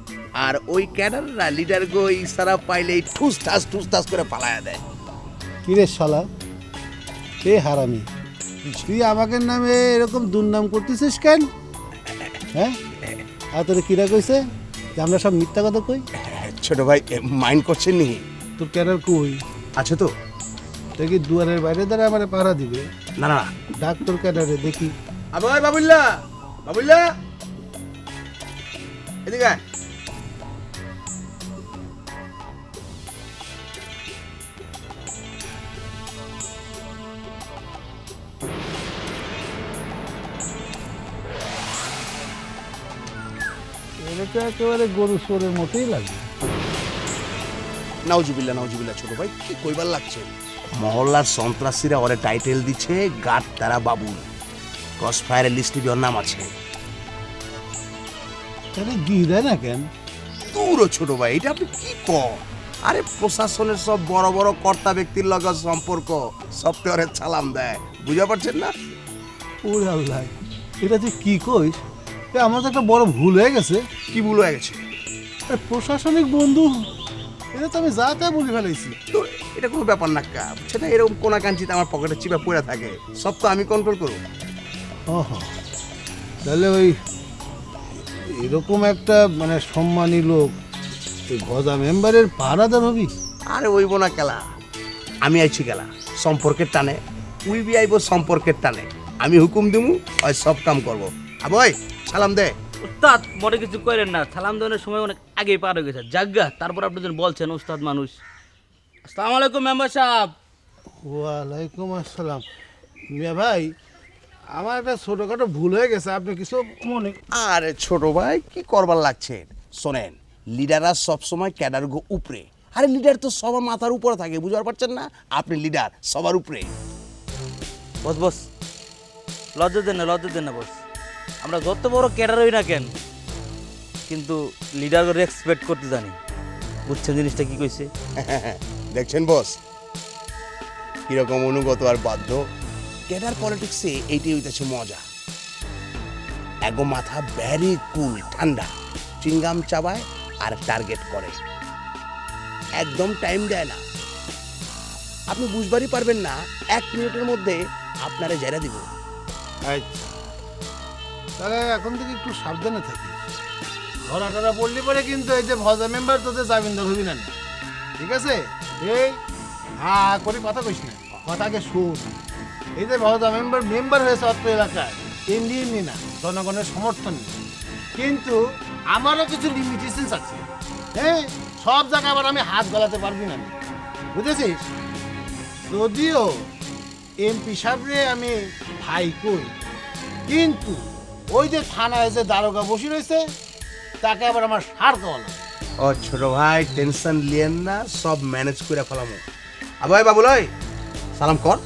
আর ওই ক্যাডাররা লিডার গো ইশারা পাইলেই ঠুস ঠাস করে পালায়া দেয়। কিরে শালা, এ হারামি, তুই আমাকে নামে এরকম দুর্নাম করতেছিস কেন? হ্যাঁ, আর তোর কিরা কইছে যে আমরা সব মিথ্যা কথা কই? ছোট ভাই মাইন্ড করছেন নি? তোর ক্যাডার কই আছে তো? তুই কি দুয়ারের বাইরে দ্বারা আমার পাহারা দিবে? না না, ডাক তোর ক্যাডারে দেখি। আবার বাবুল্লা, বাবুল্লা এদিকে আয়। এটা তো একেবারে গরু চোরের মতোই লাগে। নাউজুবিল্লা নাউজুবিল্লা ছোট ভাই, কি কইবার লাগছে? মহল্লার সন্ত্রাসীরা ওরে টাইটেল দিচ্ছে গাট তারা বাবুল, ক্রস ফায়ারের লিস্টে ওর নাম আছে। তাহলে গিয়ে না কেন? পুরো ছোট ভাই, এটা আপনি কি কর? আরে প্রশাসনের সব বড় বড় কর্তা ব্যক্তির লগে সম্পর্ক, সব তো ওরে সালাম দেয়, বুঝা পারছেন না? ওরে আল্লাহ, এটা তুই কি কইস? আমার তো একটা বড় ভুল হয়ে গেছে। কি ভুল হয়ে গেছে? প্রশাসনিক বন্ধু, এটা তো আমি যা তা বলে ফেলাইছি। তো এটা কোনো ব্যাপার না কা, সেটা এরকম কোনা কাঞ্চিতে আমার পকেটে চিপা পড়ে থাকে, সব তো আমি কন্ট্রোল করব। ওহ, তাহলে ওই এরকম একটা মানে সম্মানী লোক এই গজা মেম্বারের পাহারাদার হবি? আরে ওইব না খেলা, আমি আইছি খেলা সম্পর্কের টানে, উই বি আইব সম্পর্কের টানে, আমি হুকুম দিমু ওই সব কাম করব। আবই সালাম দে। উস্তাদ মনে কিছু করেন না, সালাম দেওয়ার সময় অনেক আগেই পার হয়ে গেছে। জাগা, তারপর আপনি যখন বলছেন উস্তাদ মানুষ। আসসালামু আলাইকুম মেম্বার সাহেব। ওয়ালাইকুম আসসালাম। মিয়া ভাই, আমার একটা ছোটোখাটো ভুল হয়ে গেছে, আপনি কিছু মনে? আরে ছোট ভাই, কি করবার লাগছেন? শোনেন, লিডাররা সবসময় ক্যাডার গো উপরে, আরে লিডার তো সবার মাথার উপরে থাকে, বুঝতে পারছেন না? আপনি লিডার সবার উপরে। বস বস, লজ্জা দেন না বস। আমরা যত বড় ক্যাডার হই না কেন, কিন্তু লিডারকে রেসপেক্ট করতে জানি। বুঝছেন জিনিসটা কি কইছে? দেখছেন বস, কিরকম অনুগত আর বাধ্য। ক্যাডার পলিটিক্সে এইটাই হইতেছে মজা। এগো মাথা ভ্যারি কুল, ঠান্ডা, চিংগাম চাবায় আর টার্গেট করে, একদম টাইম দেয় না। আপনি বুঝবারই পারবেন না, 1 মিনিটের মধ্যে আপনারে জেরা দিব। আচ্ছা, তাহলে এখন থেকে একটু সাবধানে থাকিস। ধরা টরা পড়লি পরে কিন্তু এই যে ভজা মেম্বার তোদের জামিনদার হবি না, ঠিক আছে? এই করে কথা কইস না, কথাকে শুন। এই যে ভজা মেম্বার হয়েছে অত্র এলাকায়, এমনি এমনি না, জনগণের সমর্থন নিয়ে। কিন্তু আমারও কিছু লিমিটেশনস আছে। হ্যাঁ, সব জায়গায় আবার আমি হাত গলাতে পারবি না, বুঝেছিস? যদিও এমপি সাহেবরে আমি ভাই কই, কিন্তু ওই যে থানায় যে দারোগা বসে রয়েছে তাকে আবার আমার সার দেওয়া লাগে। ও ছোট ভাই, টেনশন লিয়েন না, সব ম্যানেজ করে ফেলামো। আবাই বাবুল, ওই সালাম কর।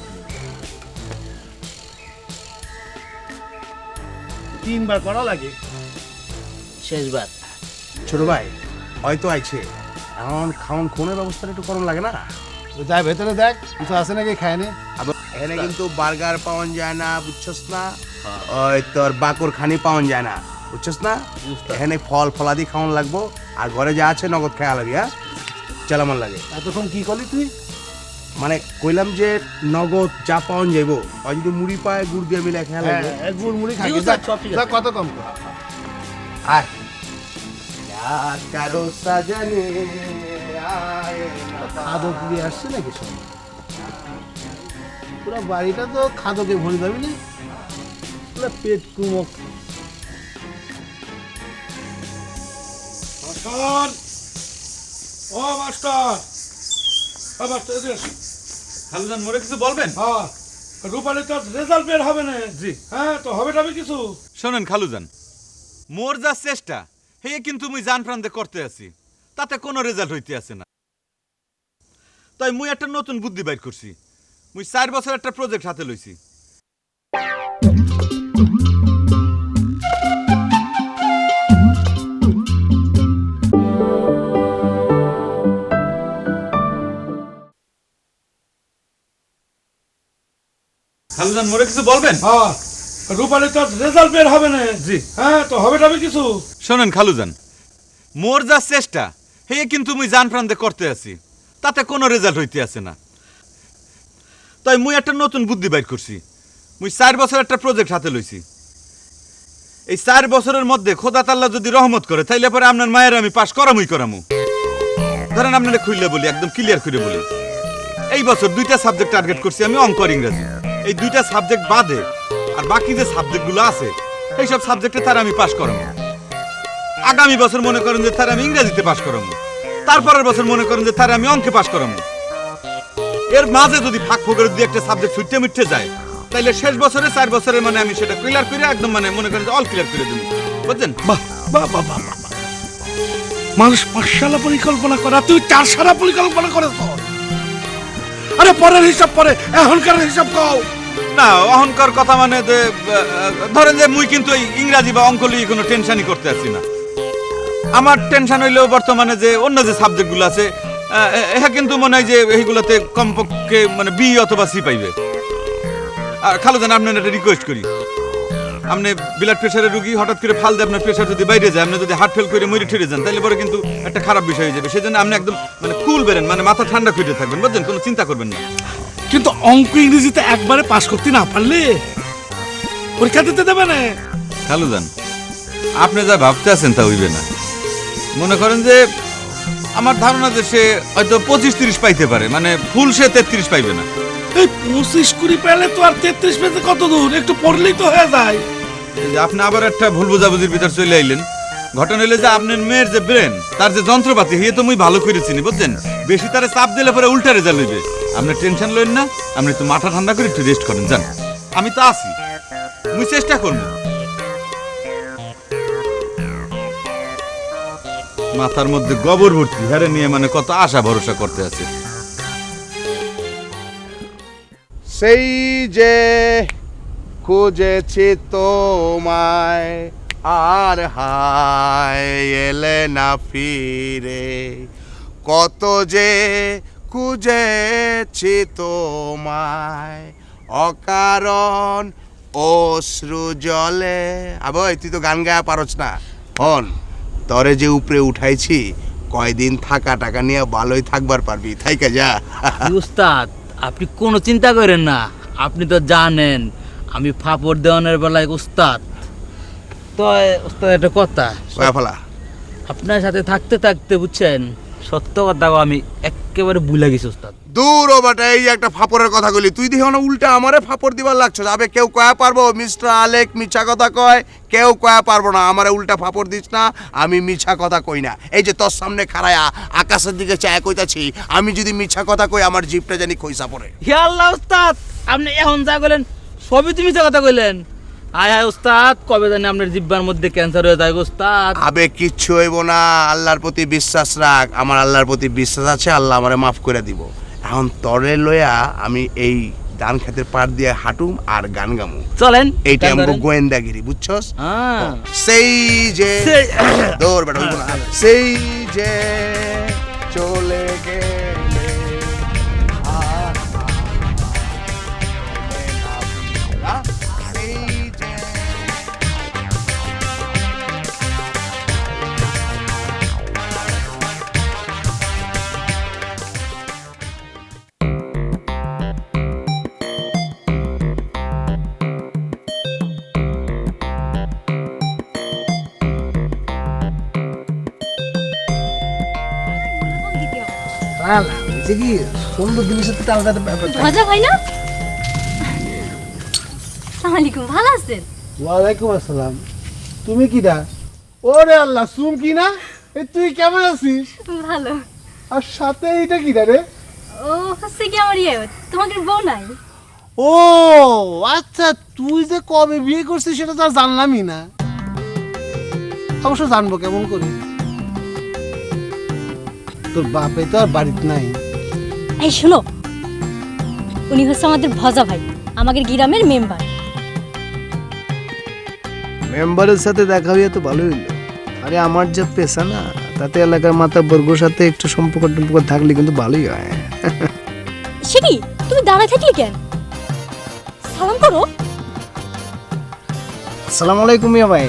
3 বার করা লাগে, শেষবার। ছোট ভাই হয়তো আইছে, এখন খাওন খুনের ব্যবস্থাটা একটু করণ লাগে না? তো যাই ভেতরে দেখ কিছু আছে নাকি, খায় নে। আবার এখানে কিন্তু বার্গার পাওয়া যায় না, বুঝছস না? ওই তোর বাকর খানি পাওয়া যায় না, বুঝছস না? এখানে ফল ফলাদি খাওয়ান লাগবো, আর ঘরে যা আছে নগদ খেয়া লাগবে। হ্যাঁ, চালামান লাগে। এতক্ষণ কি করলি তুই? মানে কইলাম যে নগদ যা পাওয়ান যাইবো, আর যদি মুড়ি পায় গুড় দিয়ে মিলে খেয়া লাগবে। এক গুড় মুড়ি খাই, কত কম কর। আয় কারো সাজনে আয় খাদক দিয়ে আসছে নাকি সব? পুরো বাড়িটা তো খাদকে ভরে যাবি না, পুরো পেট কুমক। মাস্টার, ও মাস্টার, খালুজান মোরে কিছু বলবেন? হ্যাঁ, রূপালী তো রেজাল্ট বের হবে না। জি। হ্যাঁ, তো হবে টাবে কিছু। শোনেন খালুজান, মোর যা চেষ্টা হে কিন্তু মুই জান প্রান্তে করতে আছি, তাতে কোনো রেজাল্ট হইতে আছে না। তাই মুই একটা নতুন বুদ্ধি বাইর করছি। মুই 4 বছর একটা প্রজেক্ট হাতে লইছি। খালুজান মোরে কিছু বলবেন? হ্যাঁ, রূপালী তো রেজাল্ট বের হবে না। জি। হ্যাঁ, তো হবে টাবে কিছু। শোনেন খালুজান, মোর যা চেষ্টা হে কিন্তু মুই জান প্রান্তে করতে আছি, তাতে কোনো রেজাল্ট হইতে আছে না। তাই মুই একটা নতুন বুদ্ধি বাইর করছি। মুই 4 বছর একটা প্রজেক্ট হাতে লইছি। এই 4 বছরের মধ্যে খোদা তাআলা যদি রহমত করে, তাইলে পরে আপনার মায়ের আমি পাস করামুই করামু। ধরেন আপনারা খুললে বলি, একদম ক্লিয়ার করে বলি, এই বছর 2টা সাবজেক্ট টার্গেট করছি আমি, অঙ্ক আর ইংরেজি। এই 2টা সাবজেক্ট বাদে আর বাকি যে সাবজেক্টগুলো আছে এই সব সাবজেক্টে তার আমি পাস করামু। আগামী বছর মনে করেন যে তার আমি ইংরেজিতে পাস করামু, তারপরের বছর মনে করেন যে তার আমি অঙ্কে পাস করামু। এর মাঝে যদি ফাঁক ফোকের দিয়ে একটা সাবজেক্ট ছুটে মিটতে যায়, তাইলে শেষ বছরে 4 বছরে মানে আমি সেটা ক্লিয়ার করে একদম মানে মনে করেন যে অল ক্লিয়ার করে দেবো, বুঝছেন? বাহ বাহ বাহ বাহ বাহ। মানুষ 5 সালা পরিকল্পনা করা, তুই 4 সালা পরিকল্পনা করে তো। আরে পরের হিসাব পরে, এখনকার হিসাব কও। না, অহংকার কথা মানে যে ধরেন যে মুই কিন্তু এই ইংরাজি বা অঙ্ক লিয়ে কোনো টেনশনই করতে আসছি না। আমার টেনশন হইলেও বর্তমানে যে অন্য যে সাবজেক্টগুলো আছে হ্যাঁ, কিন্তু মনে হয় যে এইগুলোতে কমপক্ষে মানে বি অথবা সি পাইবে। আর খালুজান, আপনার একটা রিকোয়েস্ট করি, আপনি ব্লাড প্রেশারের রুগী, হঠাৎ করে ফাল দিয়ে আপনার প্রেশার যদি বাইরে যায়, আপনি যদি হার্ট ফেল করে মরে ঠেরে যান, তাহলে পরে কিন্তু একটা খারাপ বিষয় হয়ে যাবে। সেই জন্য আপনি একদম মানে কুল বেরেন, মানে মাথা ঠান্ডা করে থাকবেন, বুঝছেন? কোনো চিন্তা করবেন না। কিন্তু অঙ্ক ইংরেজিতে একবারে পাস করতে না পারলে পরীক্ষা দিতে দেবে না। খালুজান, আপনি যা ভাবতে আছেন তা হইবে না। মনে করেন যে আমার ধারণা যে সে হয়তো 25-30 পাইতে পারে, মানে ফুল সে 33 পাইবে না। এই 25-20 পেলে তো আর 33 পেতে কত দূর, একটু পড়লেই তো হয়ে যায়। এই যে আপনি আবার একটা ভুল বোঝাবুঝির ভিতর চলে আইলেন। ঘটনা হইলে যে আপনার মেয়ের যে ব্রেন, তার যে যন্ত্রপাতি, হিয়ে তো মুই ভালো করে চিনি, বুঝছেন? বেশি তারে চাপ দিলে পরে উল্টা রেজাল্ট হইবে। আপনি টেনশন লইন না, আপনি একটু মাথা ঠান্ডা করে একটু রেস্ট করেন, জান। আমি তো আছি, মুই চেষ্টা করব। মাথার মধ্যে গোবর ভর্তি, হারে নিয়ে মানে কত আশা ভরসা করতে আছে। সেই যে খুঁজেছি তোমায়, আর হায় এলে না ফিরে, কত যে খুঁজেছি তোমায়, অকারণ অশ্রু জলে। আবই তুই তো গান গায়া পারছ না। হন, তরে যে উপরে উঠাইছি, কয়দিন থাকা টাকা নিয়ে ভালোই থাকবার পারবি, থাইকা যা। উস্তাদ, আপনি কোনো চিন্তা করেন না, আপনি তো জানেন আমি ফাপড় দেওয়ানের বেলায় উস্তাদ। তো ওস্তাদ একটা কথা, কয়া ফেলা আপনার সাথে থাকতে থাকতে বুঝছেন সত্য কথা আমি একেবারে ভুলে গেছি ওস্তাদ। দূর ও বেটা, এই যে একটা ফাপড়ের কথা কইলি, তুই দেখো না উল্টা আমারে ফাপড় দিবার লাগছো। যাবে কেউ কয়া পারবো মিস্টার আলেক মিছা কথা কয়? কেউ কয়া পারবো না। আমারে উল্টা ফাপড় দিস না, আমি মিছা কথা কই না। এই যে তোর সামনে খাড়ায়া আকাশের দিকে চায় কইতাছি, আমি যদি মিছা কথা কই আমার জিভটা জানি খইসা পড়ে। হে আল্লাহ ওস্তাদ, আপনি এখন যা কইলেন সবই তুমি মিছা কথা কইলেন। আয় হায় ওস্তাদ, কবে জানি আপনার জিহ্বার মধ্যে ক্যান্সার হয়ে যায় ওস্তাদ। আবে কিচ্ছু হইব না, আল্লাহর প্রতি বিশ্বাস রাখ। আমার আল্লাহর প্রতি বিশ্বাস আছে, আল্লাহ আমারে মাফ করে দিব। এখন তরে লইয়া আমি এই ধান খেতের পাড় দিয়ে হাঁটুম আর গান গামু। চলেন, এইটা আমাকে গোয়েন্দাগিরি, বুঝছস? সেই যে দৌড় বেটা হইব না, সেই যে চলে গেলে আর সেই যে কি সুন্দর জিনিসের তো আলাদা ব্যাপার। মজা হয় না? আসসালামু আলাইকুম, ভালো আছেন? ওয়ালাইকুম আসসালাম। তুমি কিডা? ওরে আল্লাহ, সুম কি না? এই তুই কেমন আছিস? ভালো। আর সাথে এইটা কিডা রে? ও হচ্ছে কি আমার তোমাদের বউ নাই? ও আচ্ছা, তুই যে কবে বিয়ে করছিস সেটা তো আর জানলামই না। অবশ্য জানবো কেমন করে, তোর বাপে তো আর বাড়িতে নাই। এই শোনো, উনি হচ্ছে আমাদের ভজা ভাই, আমাদের গ্রামের মেম্বার। মেম্বারের সাথে দেখা হইয়া তো ভালোই হইলো। আরে আমার যে পেশা না, তাতে এলাকার মাথা বর্গর সাথে একটু সম্পর্ক থাকলে কিন্তু ভালোই হয়। সে কি, তুমি দাঁড়ায় থাকলে কেন? সালাম করো। আসসালামু আলাইকুম মিয়া ভাই।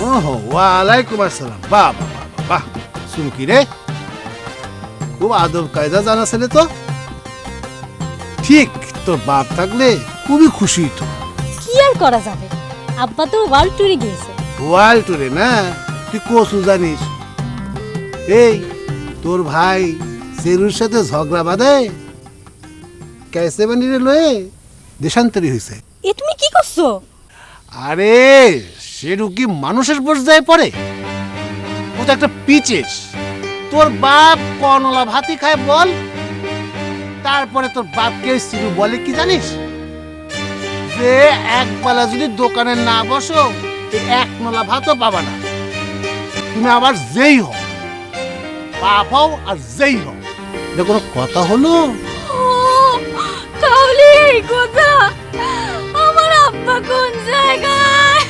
ওহো, ওয়ালাইকুম আসসালাম। বাহ বাহ বাহ বাহ, শুন কি রে, খুব আদব কায়দা জানা ছেলে তো। ঠিক, তোর বাপ থাকলে খুবই খুশি তো। কি আর করা যাবে, আব্বা তো ওয়ার্ল্ড ট্যুরে গিয়েছে। ওয়ার্ল্ড ট্যুরে না? তুই কসু জানিস? এই তোর ভাই সেরুর সাথে ঝগড়া বাঁধে ক্যাসে বানিয়ে লয়ে দেশান্তরী হয়েছে। এ তুমি কি করছো? আরে সেরু কি মানুষের পর্যায়ে পড়ে? ও তো একটা পিচেস। তোর বাপ কনলা ভাতি খায় বল, তারপরে তোর বাপকে সিরু বলে কি জানিস? যে একবেলা যদি দোকানে না বসো, এই এক নলা ভাতও পাবা না। তুমি আবার যেই হও, বাপ হও আর যেই হও, এটা কোনো কথা হলো? তাহলে এই কথা, আমার আব্বা কোন জায়গায়?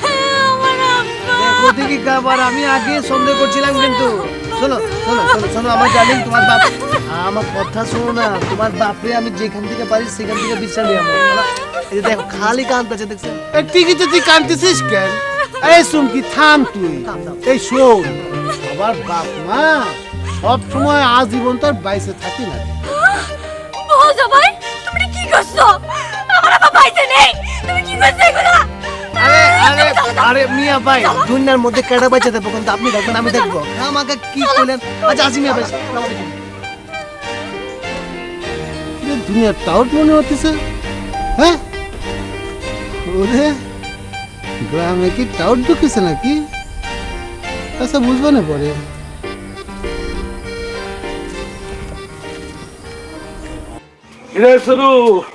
আমার আব্বা দেখো দেখি কাবার, আমি আগে সন্দেহ করছিলাম কিন্তু শোনো শোনো শোনো শোনো আমার ডার্লিং, তোমার বাপ, আমার কথা শোনো না। তোমার বাপরে আমি যেখান থেকে পারি সেখান থেকে বিচার নিয়ে আসবো। এই যে দেখো খালি কাঁদতেছে, দেখছেন? ঠিকই তো, তুই কাঁদতেছিস কেন? এই সুমকি থাম তুই। এই শোন, আবার বাপ মা সব সময় আজীবন তোর বাইসে থাকি না। ভজা ভাই, তুমি কি করছো? আমার আব্বা বাইতে নেই, তুমি কি করছো এগুলো? আরে আরে আরে মিয়া ভাই, দুনিয়ার মধ্যে কেডা বাইচা দেবো, কিন্তু আপনি দেখবেন আমি দেখবো। আমাকে কি করলেন? আচ্ছা আসি মিয়া ভাই, আসসালামু আলাইকুম। দুনিয়ার টাউট মনে হতেছে, হ্যাঁ? ওরে গ্রামে কি টাউট ঢুকেছে নাকি? আচ্ছা বুঝবো না পরে।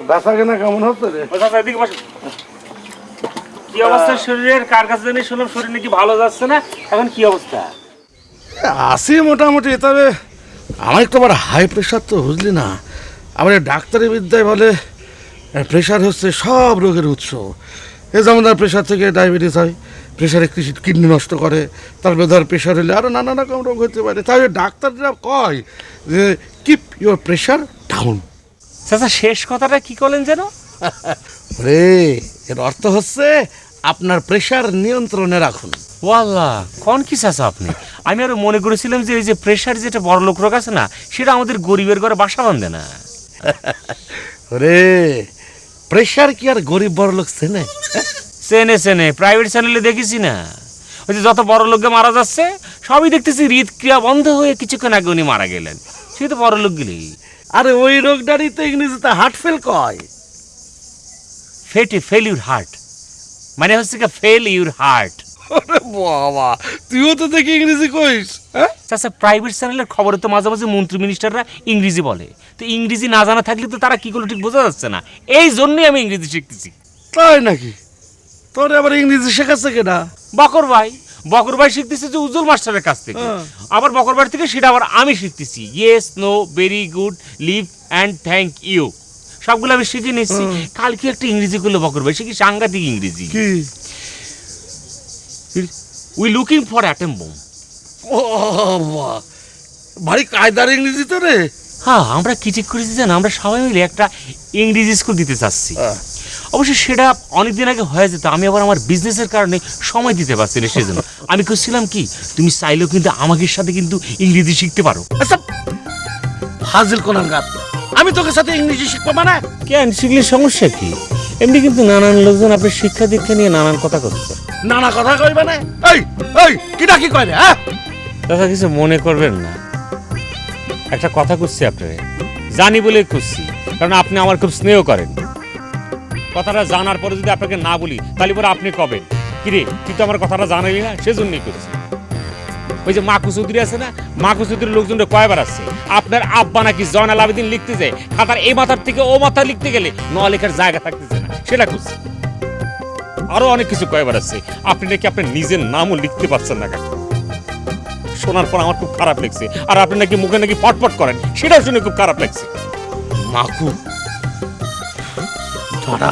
বেচা কেনা কেমন হচ্ছে রে? কি অবস্থা শরীরের? কার কাছে জানি শুনলাম শরীর নাকি ভালো যাচ্ছে না, এখন কি অবস্থা? আছি মোটামুটি, তবে আমার একটু আবার হাই প্রেশার তো, বুঝলি না? আমার ডাক্তারি বিদ্যায় বলে প্রেশার হচ্ছে সব রোগের উৎস। এ যেমন ধর প্রেশার থেকে ডায়াবেটিস হয়, প্রেশারে কিডনি নষ্ট করে, তারপরে ধর প্রেশার হলে আরও নানা রকম রোগ হতে পারে। তাই ডাক্তাররা কয় যে কিপ ইউর প্রেশার ডাউন। চাচা শেষ কথাটা কি করলেন যেন? রে, এর অর্থ হচ্ছে আপনার প্রেশার নিয়ন্ত্রণে রাখুন। ওয়াল্লাহ, কোন কি চাচা আপনি? আমি আরো মনে করেছিলাম যে এই যে প্রেশার যেটা বড় লোক রোগ আছে না, সেটা আমাদের গরিবের ঘরে বাসা বাঁধে না। রে, প্রেশার কি আর গরিব বড় লোক চেনে? চেনে চেনে, প্রাইভেট চ্যানেলে দেখেছি না, ওই যে যত বড় লোককে মারা যাচ্ছে সবই দেখতেছি হৃদক্রিয়া বন্ধ হয়ে কিছুক্ষণ আগে উনি মারা গেলেন। সে তো বড় লোক গেলি। আরে ওই রোগটারই তো ইংরেজিতে হার্ট ফেল কয়। ফেল ইউর হার্ট মানে হচ্ছে কি ফেল ইউর হার্ট। আরে বাবা, তুইও তো দেখি ইংরেজি কইস। হ্যাঁ আচ্ছা, প্রাইভেট চ্যানেলের খবরে তো মাঝে মাঝে মন্ত্রী মিনিস্টাররা ইংরেজি বলে, তো ইংরেজি না জানা থাকলে তো তারা কি করলো ঠিক বোঝা যাচ্ছে না। এই জন্যই আমি ইংরেজি শিখতেছি। তাই নাকি? তোর আবার ইংরেজি শেখাচ্ছে কেনা? বকর ভাই শিখতেছে যে উজ্জ্বল মাস্টারের কাছ থেকে, আবার বকর ভাই থেকে সেটা আবার আমি শিখতেছি। Yes, no, very good, live and thank you সবগুলো আমি শিখে নিচ্ছি। কালকে একটা ইংরেজি করলো বকর ভাই, সে কি সাংঘাতিক ইংরেজি। কি? We looking for atom bomb. ও বাবা, ভারী কায়দার ইংরেজি তো রে। হ্যাঁ, আমরা কি ঠিক করেছি জানো, আমরা সবাই মিলে একটা ইংরেজি স্কুল দিতে চাচ্ছি। অবশ্যই সেটা অনেকদিন আগে হয়ে যেত, আমি আবার আমার বিজনেসের কারণে সময় দিতে পারছি না, সেজন্য আমি করছিলাম কি, তুমি চাইলেও কিন্তু আমাকে সাথে কিন্তু ইংরেজি শিখতে পারো। আচ্ছা ফাজিল কোনাঙ্গার, আমি তোকে সাথে ইংরেজি শিখবো মানে? কেন, শিখলে সমস্যা কি? এমনি কিন্তু নানান লোকজন আপনার শিক্ষা দীক্ষা নিয়ে নানান কথা করছে। নানা কথা কই মানে? এই এই কিটা কি কয় রে? হ্যাঁ দাদা, কিছু মনে করবেন না, একটা কথা করছি আপনারে, জানি বলে করছি, কারণ আপনি আমার খুব স্নেহ করেন। কথাটা জানার পরে যদি আপনাকে না বলি তাহলে পরে আপনি কবেন কিরে তুই তো আমার কথাটা জানালি না, সেজন্যই করছি। ওই যে মাকু চৌধুরী আছে না, মাকু চৌধুরীর লোকজনটা কয়বার আসছে, আপনার আব্বা নাকি জয়নাল আবেদিন লিখতে যায়, খাতার এই মাথার থেকে ও মাথা লিখতে গেলে ন লেখার জায়গা থাকতেছে না, সেটা করছে। আরো অনেক কিছু কয়বার আসছে, আপনি নাকি আপনার নিজের নামও লিখতে পারছেন না। শোনার পর আমার খুব খারাপ লাগছে, আর আপনি নাকি মুখে নাকি ফটফট করেন, সেটাও শুনে খুব খারাপ লাগছে। মাকু ছড়া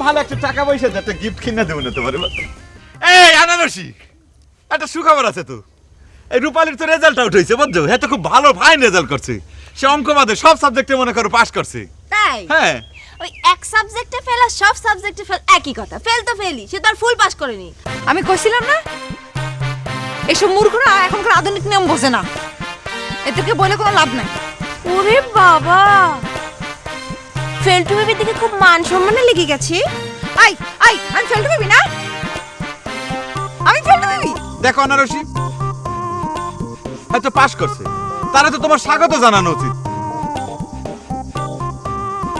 ভালো একটা টাকা পয়সা দিয়ে একটা গিফট কিনে দেবো না তোমার। এই আনারসি, একটা সুখবর আছে তো, এই রূপালীর তো রেজাল্ট আউট হয়েছে বুঝছো, হ্যাঁ তো খুব ভালো ফাইন রেজাল্ট করছে, সে অঙ্ক বাদে সব সাবজেক্টে মনে করো পাস করছে। তাই? হ্যাঁ। ওই এক সাবজেক্টে ফেল আর সব সাবজেক্টে ফেল একই কথা, ফেল তো ফেলই, সে তো আর ফুল পাস করেনি। আমি কইছিলাম না, এসব মূর্খরা এখনকার আধুনিক নিয়ম বোঝে না, এদেরকে বলে কোনো লাভ নাই। ওরে বাবা, ফেলটু বেবির দিকে খুব মান সম্মানে লেগে গেছে। আই আই আমি ফেলটু বেবি না, আমি ফেলটু বেবি। দেখো আনারসি, হয়তো পাস করছে, তারা তো তোমার স্বাগত জানানো উচিত।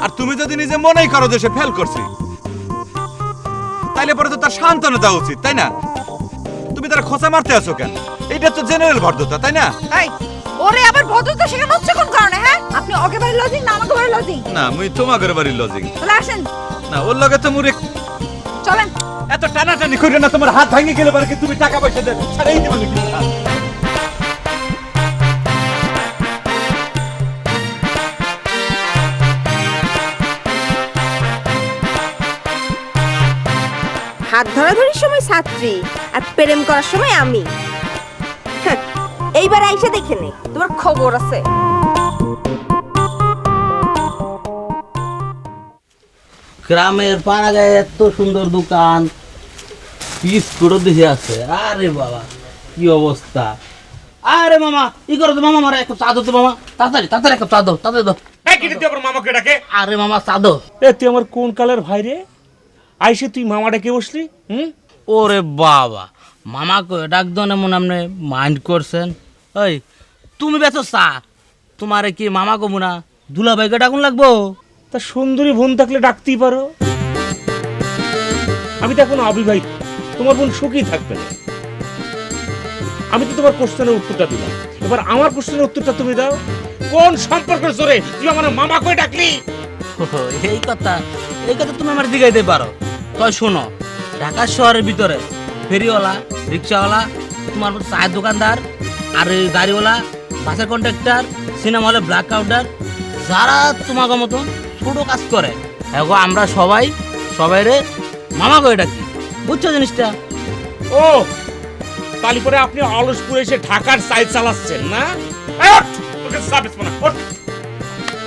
আর তুমি যদি নিজে মনেই করো যে সে ফেল করছে, তাইলে পরে তো তার সান্ত্বনা দেওয়া উচিত, তাই না? তুমি তারা খোঁচা মারতে আছো কেন? এটা তো জেনারেল ভদ্রতা, তাই না? এই ওরে আবার ভদ্রতা শেখানো হচ্ছে কোন কারণে? হ্যাঁ, আপনি ওকে বাড়ির লজিং না আমাকে বাড়ির লজিং? না, মুই তোমাদের বাড়ির লজিং। চলে আসেন। না, ওর লগে তো মুরে চলেন। এত টানাটানি করে না, তোমার হাত ভাঙে গেলে পরে কি তুমি টাকা পয়সা দেবে ছাড়াই দিবে নাকি? হাত ধরাধরির সময় ছাত্রী আর প্রেম করার সময় আমি। হ্যাঁ, এইবার আইসা দেখে নে, তোমার খবর আছে। গ্রামের পাড়া গায়ে এত সুন্দর দোকান, বিস্কুটও দেখে আছে। আরে বাবা কি অবস্থা! আরে মামা ই করো তো, মামা মারা একটা চা দাও তো মামা, তাড়াতাড়ি তাড়াতাড়ি একটা চা দাও, তাড়াতাড়ি দাও। মামাকে ডাকে। আরে মামা চা দাও। এ তুই আমার কোন কালের ভাই রে, আইসে তুই মামা ডাকে বসলি? ওরে বাবা, মামাকে ডাক দনে মনে আপনি মাইন্ড করছেন। ওই তুমি বেচো চা, তোমারে কি মামা কমু না দুলা ভাইকে ডাকুন লাগবো? তা সুন্দরী বোন থাকলে ডাকতেই পারো। আমি তো এখন অবিবাহিত, তোমার বোন সুখী থাকবে না। আমি তো তোমার কোশ্চেনের উত্তরটা দিলাম, এবার আমার কোশ্চেনের উত্তরটা তুমি দাও। কোন সম্পর্কের জোরে তুই আমার মামা কই ডাকলি? এই কথা তুমি আমার দিগাইতে পারো। তই শোনো, ঢাকা শহরের ভিতরে ফেরিওয়ালা, রিক্সাওয়ালা, তোমার চায়ের দোকানদার, আর গাড়িওয়ালা, বাসের কন্ট্রাক্টর, সিনেমা হলে ব্ল্যাক কাউন্টার, যারা তোমাকে মতো ছোট কাজ করে, এখন আমরা সবাই রে মামা করে ডাকি, বুঝছো জিনিসটা? ও তালি পরে আপনি অলসপুরে এসে ঢাকার সাইড চালাচ্ছেন না?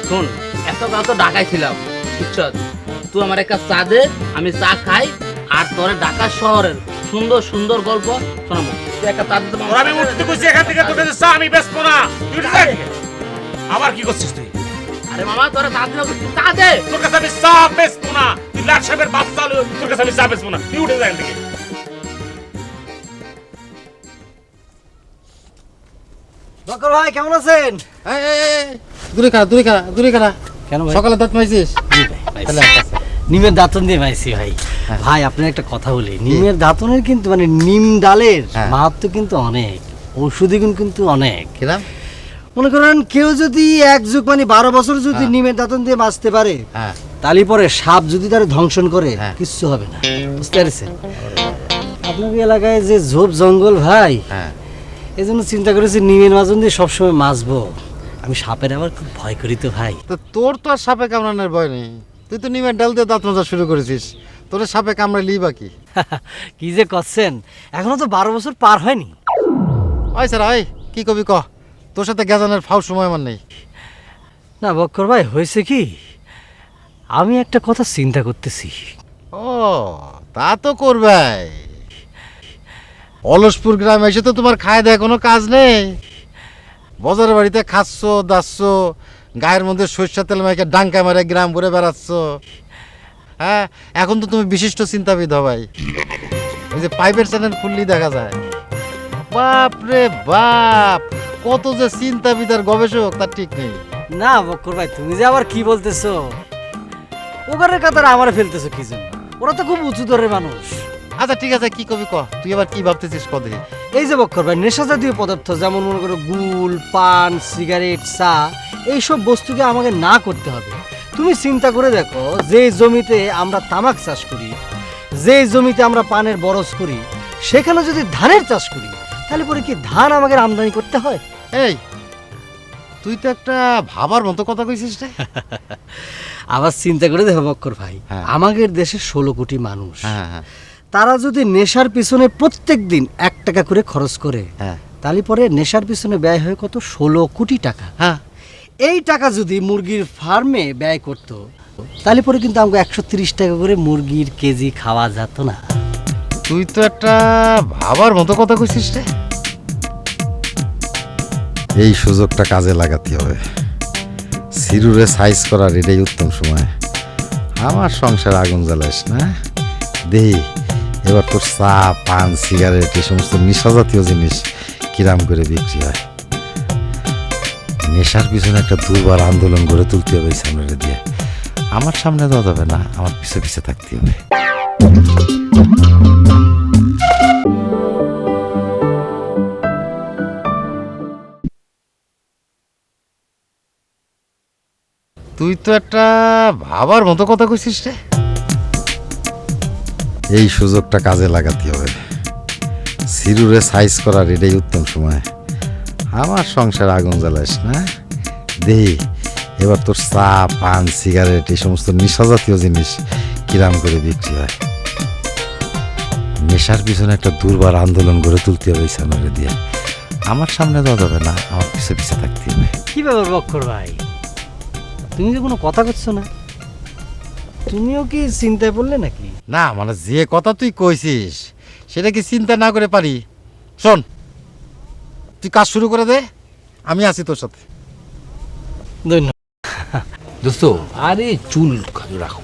শোন, এত কথা ঢাকায় ছিলাম, বুঝছ? তুই আমার একটা চা দে, আমি চা খাই, আর তোর ঢাকা শহরের সুন্দর সুন্দর গল্প শোনাবো। তুই একটা চা দিতে আমি উঠতে কইছি এখান থেকে, তোকে চা আমি বেচবো না। আবার কি করছিস তুই? আরে মামা তোরা তা দে, তোর কাছে আমি চা বেচবো না, তুই লাট সাহেবের বাপ চালু, তোর কাছে আমি চা বেচবো না, তুই উঠে যা এখান থেকে। বকর ভাই কেমন আছেন? দূরে কারা কেন ভাই? সকালে দাঁত মাইছিস? নিমের দাঁতন দিয়ে পাইছি ভাই। ভাই আপনার একটা কথা বলি, নিমের দাঁতনের কিন্তু মানে নিম ডালের হ্যাঁ। মাহাত্ম কিন্তু অনেক, ঔষধি গুণ কিন্তু অনেক। কিরাম? মনে করেন কেউ যদি এক যুগ মানে 12 বছর যদি নিমের দাঁতন দিয়ে বাঁচতে পারে, হ্যাঁ তালি পরে সাপ যদি তার ধ্বংসন করে হ্যাঁ। কিচ্ছু হবে না, বুঝতে পারছেন? আপনার এলাকায় যে ঝোপ জঙ্গল ভাই, হ্যাঁ এই জন্য চিন্তা করেছি নিমের মাজন দিয়ে সবসময় মাছবো। আমি সাপের আবার খুব ভয় করি তো ভাই। তো তোর তো আর সাপে কামড়ানোর ভয় নেই, তুই তো নিমের ডাল দিয়ে দাঁত মাজা শুরু করেছিস, তোর সাপে কামড়ালি বাকি। কি যে করছেন, এখনো তো 12 বছর পার হয়নি। ওই স্যার ওই কি কবি ক, তোর সাথে গেজানের ফাও সময় আমার নেই। না বক্কর ভাই, হয়েছে কি, আমি একটা কথা চিন্তা করতেছি। ও তা তো করবাই, অলসপুর গ্রামে এসে তো তোমার খায় দেয় কোনো কাজ নেই, বাজারের বাড়িতে খাচ্ছ দাচ্ছ, গায়ের মধ্যে সরষা তেল মাইকে ডাঙ্কা মারে গ্রাম ঘুরে বেড়াচ্ছ। হ্যাঁ এখন তো তুমি বিশিষ্ট চিন্তাবিদ হবাই, ওই যে পাইপের চ্যানেল খুললি দেখা যায়, বাপ রে বাপ কত যে চিন্তাবিদ আর গবেষক তার ঠিক নেই। না বক্কর ভাই, তুমি যে আবার কি বলতেছো, ওখানের কাতার আমার ফেলতেছো কি জন্য? ওরা তো খুব উঁচু দরের মানুষ। আচ্ছা ঠিক আছে কি কবি ক, তুই এবার কি ভাবতেছিস কদে? এই যে বক্কর ভাই, নেশা জাতীয় পদার্থ যেমন মনে করো গুল, পান, সিগারেট, চা, এইসব বস্তুকে আমাকে না করতে হবে। তুমি চিন্তা করে দেখো, যে জমিতে আমরা তামাক চাষ করি, যে জমিতে আমরা পানের বরজ করি, সেখানে যদি ধানের চাষ করি, তাহলে পরে কি ধান আমাকে আমদানি করতে হয়? এই তুই তো একটা ভাবার মতো কথা কইছিস রে। আবার চিন্তা করে দেখো বক্কর ভাই, হ্যাঁ। আমাদের দেশে 16 কোটি মানুষ, হ্যাঁ হ্যাঁ তারা যদি নেশার পিছনে প্রত্যেক দিন 1 টাকা করে খরচ করে, হ্যাঁ তাহলে পরে নেশার পিছনে ব্যয় হয় কত? 16 কোটি টাকা। হ্যাঁ এই টাকা যদি মুরগির ফার্মে ব্যয় করত, তাহলে পরে কিন্তু আমাকে 130 টাকা করে মুরগির কেজি খাওয়া যেত না। তুই তো একটা ভাবার মতো কথা কইছিস রে। এই সুযোগটা কাজে লাগাতে হবে, সিরুরে সাইজ করার এটাই উত্তম সময়। আমার সংসার আগুন জ্বালাইস না, দেহি এবার তোর চা পান সিগারেট এই সমস্ত নেশা জাতীয় জিনিস কিরাম করে বিক্রি হয়। নেশার পিছনে একটা দুর্বার আন্দোলন গড়ে তুলতে হবে এই সামনে দিয়ে। আমার সামনে দেওয়া যাবে না, আমার পিছে পিছে থাকতে হবে। তুই তো একটা ভাবার মতো কথা কইছিস রে। এই সুযোগটা কাজে লাগাতে হবে, সিরুরে সাইজ করার এটাই উত্তম সময়। আমার সংসার আগুন জ্বালাইস না, দেহি এবার তোর চা পান সিগারেট এই সমস্ত নেশা জাতীয় জিনিস কিরাম করে বিক্রি হয়। নেশার পিছনে একটা দুর্বার আন্দোলন গড়ে তুলতে হবে এই সামনে দিয়ে। আমার সামনে দেওয়া যাবে না, আমার পিছে পিছে থাকতে হবে। কি ব্যাপার বক্কর ভাই, তুমি যে কোনো কথা করছো না, তুমিও কি চিন্তায় পড়লে নাকি? না মানে যে কথা তুই কইছিস সেটা কি চিন্তা না করে পারি? শোন, তুই কাজ শুরু করে দে, আমি আছি তোর সাথে। ধন্যবাদ দোস্ত। আরে চুল রাখো,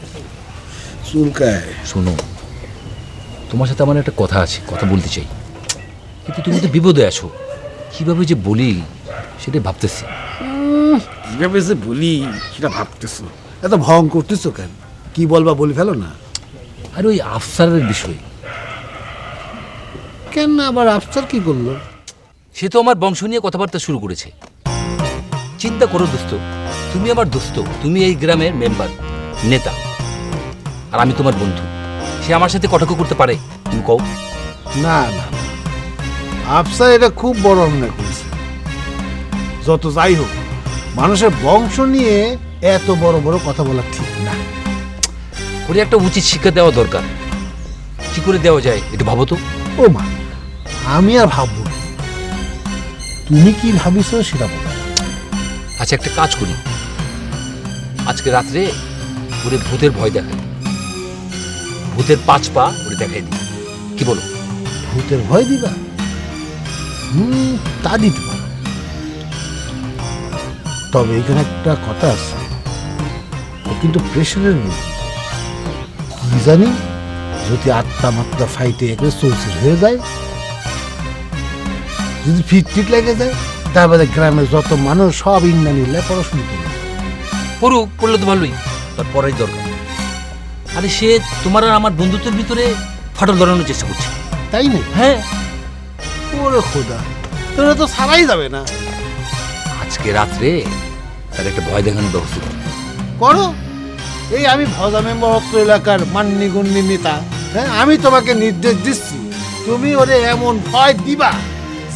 চুলকায়। শোনো, তোমার সাথে আমার একটা কথা আছে, কথা বলতে চাই, কিন্তু তুমি তো বিপদে আছো, কিভাবে যে বলি সেটা ভাবতেছি। কিভাবে যে বলি সেটা ভাবতেছো, এত ভং করতেছো কেন? কি বলবা বলে ফেলো না। আর ওই আফসারের বিষয়, কেন আবার আফসার কি করলো? সে তো আমার বংশ নিয়ে কথাবার্তা শুরু করেছে। চিন্তা করো দোস্ত, তুমি আমার দোস্ত, তুমি এই গ্রামের মেম্বার নেতা, আর আমি তোমার বন্ধু। সে আমার সাথে কটাক্ষ করতে পারে? তুমি কও। না না, আফসার এটা খুব বড় অন্যায় করেছে। যত যাই হোক, মানুষের বংশ নিয়ে এত বড় বড় কথা বলা ঠিক না। ওরে একটা উচিত শিক্ষা দেওয়া দরকার। কি করে দেওয়া যায় এটা ভাবো তো। ও মা, আমি আর ভাববো না, তুমি কি ভাবিছো সেটা বলো। আচ্ছা একটা কাজ করি, আজকে রাত্রে ওরে ভূতের ভয় দেখাই, ভূতের 5 পা ওরে দেখাই দিই, কি বলো? ভূতের ভয় দিবা? তা দিতে পারো, তবে এখানে একটা কথা আছে। কিন্তু প্রেশারের রোগী কি জানি যদি আত্মা মাত্রা ফাইটে একবারে চৌচির হয়ে যায়, যদি ফিট লেগে যায়, তারপরে গ্রামের যত মানুষ সব ইন্দানি পড়াশুনো করবে। পড়ুক, পড়লে তো ভালোই, তার পড়াই দরকার। আরে সে তোমার আর আমার বন্ধুত্বের ভিতরে ফাটল ধরানোর চেষ্টা করছে। তাই না? হ্যাঁ। ওরে খোদা, তোরা তো ছাড়াই যাবে না। আজকে রাত্রে তার একটা ভয় দেখানোর ব্যবস্থা করো। করো। এই আমি ভজা মেম্বার অত্র এলাকার মান্যগণ্যী নেতা, হ্যাঁ, আমি তোমাকে নির্দেশ দিচ্ছি, তুমি ওরে এমন ভয় দিবা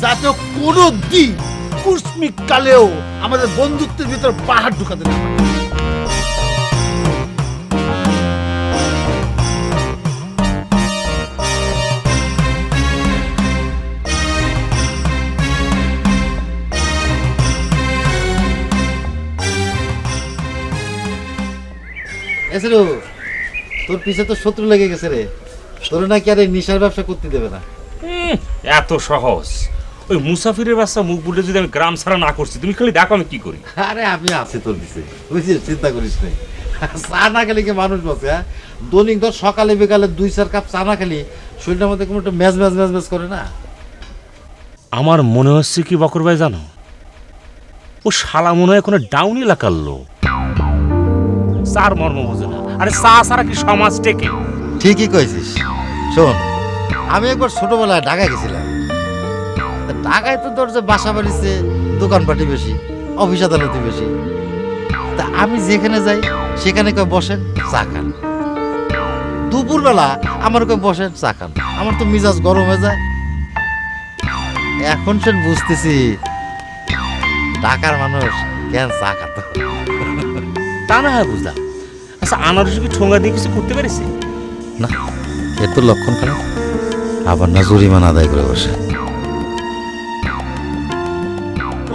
যাতে কোনো দিন কুস্মিক কালেও আমাদের বন্ধুত্বের ভিতর পাহাড় ঢুকাতে না পারে। এসে তোর পিছে তো শত্রু লেগে গেছে রে, তোর নাকি আর এই নিশার ব্যবসা করতে দেবে না। এত সহজ? ওই মুসাফিরের বাচ্চা মুখ বুঝে যদি আমি গ্রাম ছাড়া না করছি, তুমি খালি দেখো আমি কি করি। আরে আমি আছি তোর পিছে, বুঝছিস, চিন্তা করিস না। চা না খেলে কি মানুষ বসে? হ্যাঁ, দৈনিক ধর সকালে বিকালে 2-4 কাপ চা না খেলি শরীরটার মধ্যে কোনো একটা ম্যাজ ম্যাজ ম্যাজ ম্যাজ করে না? আমার মনে হচ্ছে কি বকর ভাই জানো, ও শালা মনে হয় কোনো ডাউন এলাকার লোক, চার মর্ম বোঝে না। আরে চা ছাড়া কি সমাজ টেকে? ঠিকই কইছিস। শোন, আমি একবার ছোটবেলায় ঢাকায় গেছিলাম। তা ঢাকায় তো তোর যে বাসা বাড়িতে দোকানপাটি বেশি, অফিস আদালতি বেশি। তা আমি যেখানে যাই সেখানে কয় বসেন চা খান। দুপুরবেলা আমার কয় বসেন চা খান। আমার তো মিজাজ গরম হয়ে যায়। এখন সে বুঝতেছি ঢাকার মানুষ কেন চা খাত। তা না হয় বুঝলাম। আচ্ছা, আনারস কি ঠোঙ্গা দিয়ে কিছু করতে পেরেছি? না, এর তো লক্ষণ খারাপ। আবার না জরিমানা আদায় করে বসে।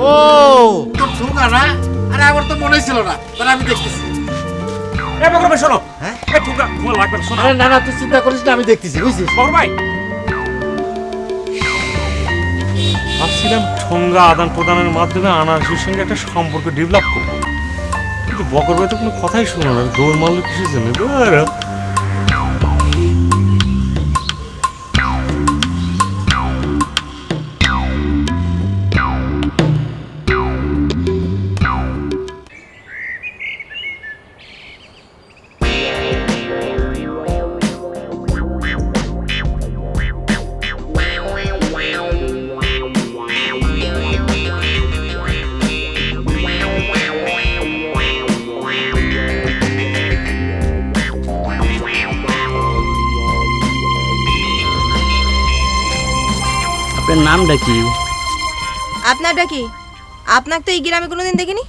ও তোর ঠোঙ্গা না? আরে আমার তো মনেই ছিল না, তাহলে আমি দেখতেছি। এ বকর ভাই শোনো, হ্যাঁ, এ ঠোঙ্গা তোমার লাগবে না, শোনো। আরে না না, তুই চিন্তা করিস না, আমি দেখতেছি, বুঝছিস? বকর ভাই, ভাবছিলাম ঠোঙ্গা আদান প্রদানের মাধ্যমে আনারসের সঙ্গে একটা সম্পর্ক ডেভেলপ করবো, কিন্তু বকর ভাই তো কোনো কথাই শোনো না। দৌড় মারলো কিসের জন্য? আপনার নামটা কি? আপনারটা কি? আপনাকে তো এই গ্রামে কোনোদিন দেখিনি।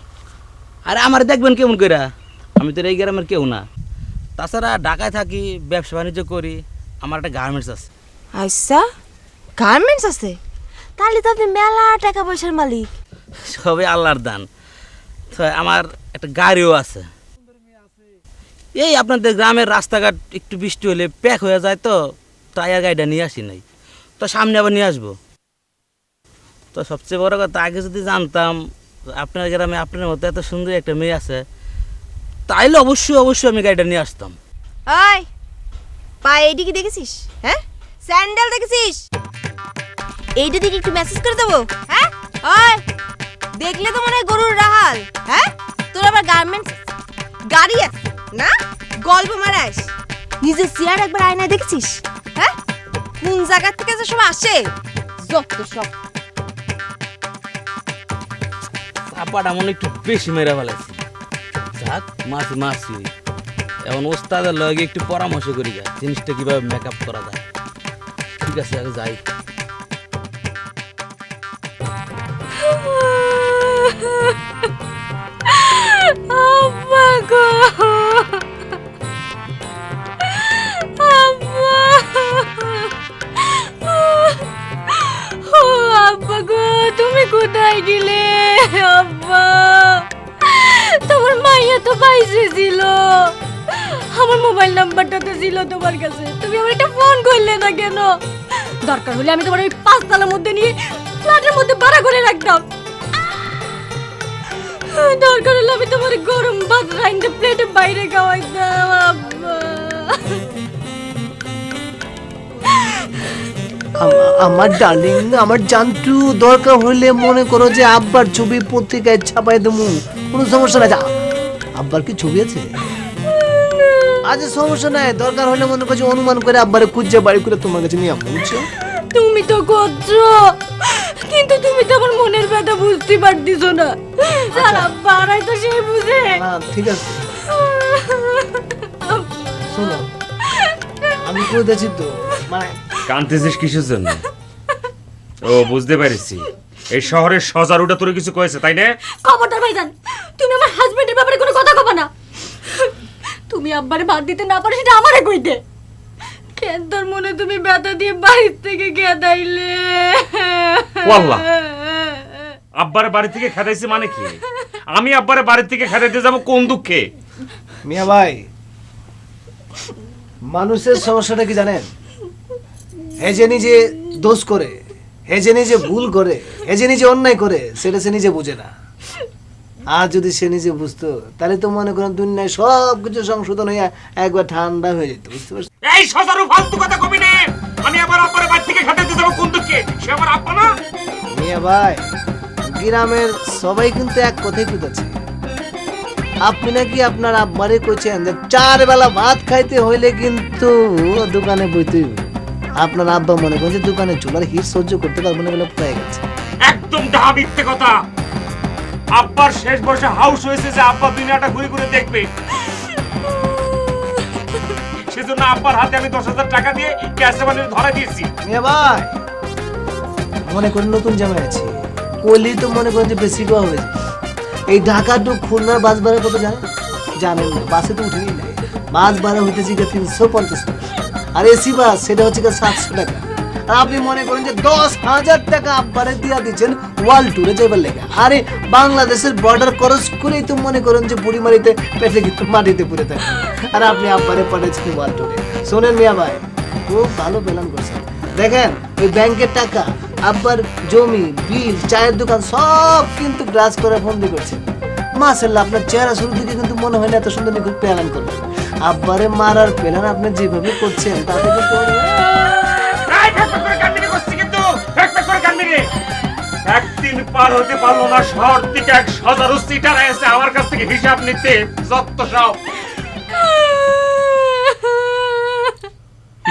আরে আমার দেখবেন কেমন কইরা? আমি তো এই গ্রামের কেউ না। তাছাড়া ঢাকায় থাকি, ব্যবসা বাণিজ্য করি, আমার একটা গার্মেন্টস আছে। আচ্ছা, গার্মেন্টস আছে? তাহলে তো আপনি মেলা টাকা পয়সার মালিক। সবে আল্লাহর দান। তো আমার একটা গাড়িও আছে। এই আপনাদের গ্রামের রাস্তাঘাট একটু বৃষ্টি হলে প্যাক হয়ে যায়, তো টায়ার গাড়িটা নিয়ে আসি নাই, তো সামনে আবার নিয়ে আসবো। তো সবচেয়ে বড় কথা, আগে যদি জানতাম আপনার গ্রামে আপনার মতো এত সুন্দর একটা মেয়ে আছে, তাইলে অবশ্যই অবশ্যই আমি গাড়িটা নিয়ে আসতাম। ওই পায়ে এইটা কি দেখেছিস? হ্যাঁ, স্যান্ডেল দেখেছিস? এইটা দিকে একটু মেসেজ করে দেবো? হ্যাঁ, ওই দেখলে তো মনে হয় গরুর রাহাল। হ্যাঁ, তোর আবার গার্মেন্টস গাড়ি আছে না? গল্প মারাস। নিজের চেয়ার একবার আয়নায় দেখেছিস? হ্যাঁ, কোন জায়গা থেকে যে সব আসে, যত সব। চাপাটা মনে একটু বেশি মেরে ফেলেছি। যাক, মাসি মাসি এখন ওস্তাদের লগে একটু পরামর্শ করি, যা জিনিসটা কিভাবে মেকআপ করা যায়। ঠিক আছে, আগে যাই। আব্বা গো, আব্বা, ও আব্বা গো, তুমি কোথায় গেলে? আব্বা, তোমার মাইয়া তো বাইসে ছিল, আমার মোবাইল নাম্বারটা তো ছিল তোমার কাছে, তুমি আমার একটা ফোন করলে না কেন? দরকার হলে আমি তোমার ওই 5 তলার মধ্যে নিয়ে ফ্ল্যাটের মধ্যে ভাড়া করে রাখতাম। দরকার হলে আমি তোমার গরম ভাত রাইন্দে প্লেটে বাইরে আমার ডার্লিং, আমার জানটু, দরকার হলে মনে করো যে আব্বার ছবি পত্রিকায় ছাপাই দেবো, কোনো সমস্যা নাই। আব্বার কি ছবি আছে? আজ সমস্যা নাই, দরকার হলে মনে করছি অনুমান করে আব্বারে খুঁজে বাড়ি করে তোমার কাছে নিয়ে আসবো, বুঝছো? তুমি তো করছো, কিন্তু তুমি তো আমার মনের ব্যথা বুঝতে পারতিস না। আর আব্বা আরাই তো সেই বুঝে। ঠিক আছে, শোনো, আমি করে দিয়েছি তো, মানে কাঁদতেছিস কিসের জন্য? ও বুঝতে পেরেছি, এই শহরের সজারুটা তোর কিছু কয়েছে তাই না? খবরদার ভাইজান, তুমি আমার হাজবেন্ডের ব্যাপারে কোনো কথা কবা না। তুমি আব্বারে বাদ দিতে না পারো সেটা আমারে কইতে। কেন তোর মনে তুমি ব্যথা দিয়ে বাড়ির থেকে খেদাইলে? ওয়াল্লাহ, আব্বারে বাড়ি থেকে খেদাইছি মানে কি? আমি আব্বারে বাড়ি থেকে খেদাইতে যাবো কোন দুঃখে? মিয়া ভাই, মানুষের সমস্যাটা কি জানেন? হে যে নিজে দোষ করে, হে যে নিজে ভুল করে, হে যে নিজে অন্যায় করে, সেটা সে নিজে বুঝে না। আর যদি সে নিজে বুঝতো তাহলে তো মনে করেন দুনিয়ায় সব কিছু সংশোধন হয়ে একবার ঠান্ডা হয়ে যেত, বুঝতে পারছো? এই সজারু ফালতু কথা কবি না। আমি আবার আব্বারে বাড়ি থেকে খেদাইতে যাবো কোন দুঃখে? সে আমার আব্বা না? মিয়া ভাই, গ্রামের সবাই কিন্তু এক কথাই কুদাচ্ছে। আপনি নাকি আপনার আব্বারে কইছেন যে 4 বেলা ভাত খাইতে হইলে কিন্তু দোকানে বইতেই হবে। আপনার আব্বা মনে করেন যে দোকানে চুলার হিট সহ্য করতে পারবো না বলে পেয়ে গেছে। একদম ডাহা মিথ্যে কথা। আব্বার শেষ বয়সে হাউস হয়েছে যে আব্বা দুনিয়াটা ঘুরে ঘুরে দেখবে, সেজন্য আব্বার হাতে আমি 10,000 টাকা দিয়ে ক্যাশে বানিয়ে ধরা দিয়েছি। মিয়া ভাই, মনে করেন নতুন জামাই আছে, কইলেই তো মনে করেন যে বেশি কোয়া হয়ে যায়। এই ঢাকা টু খুলনার বাস ভাড়া কত জানেন না? বাসে তো উঠেই নাই। বাস ভাড়া হইতেছে 350 টাকা, আর এসি বাস সেটা হচ্ছে 700 টাকা। আর আপনি মনে করেন যে 10,000 টাকা আব্বারে দিয়া দিচ্ছেন ওয়ার্ল্ড ট্যুরে যাইবার লেগে। আরে বাংলাদেশের বর্ডার ক্রস করেই তো মনে করেন যে বুড়িমারিতে পেটে কিন্তু মাটিতে পুড়ে থাকে, আর আপনি আব্বারে পাঠাচ্ছেন ওয়ার্ল্ড ট্যুরে। শোনেন মিয়া ভাই, খুব ভালো প্ল্যান করছেন। দেখেন, ওই ব্যাংকের টাকা, আব্বার জমি, বিল, চায়ের দোকান সব কিন্তু গ্রাস করে বন্দি করছে। মাশাআল্লাহ, আপনার চেহারা শুরু থেকে কিন্তু মনে হয় না এত সুন্দর নিখুঁত প্ল্যান করবেন। আব্বারে মারার প্ল্যান আপনি যেভাবে করছেন তাতে কিন্তু একদিন পার হতে পারলো না, শহর থেকে এক সজারু সিটার এসে আমার কাছ থেকে হিসাব নিতে। যত সব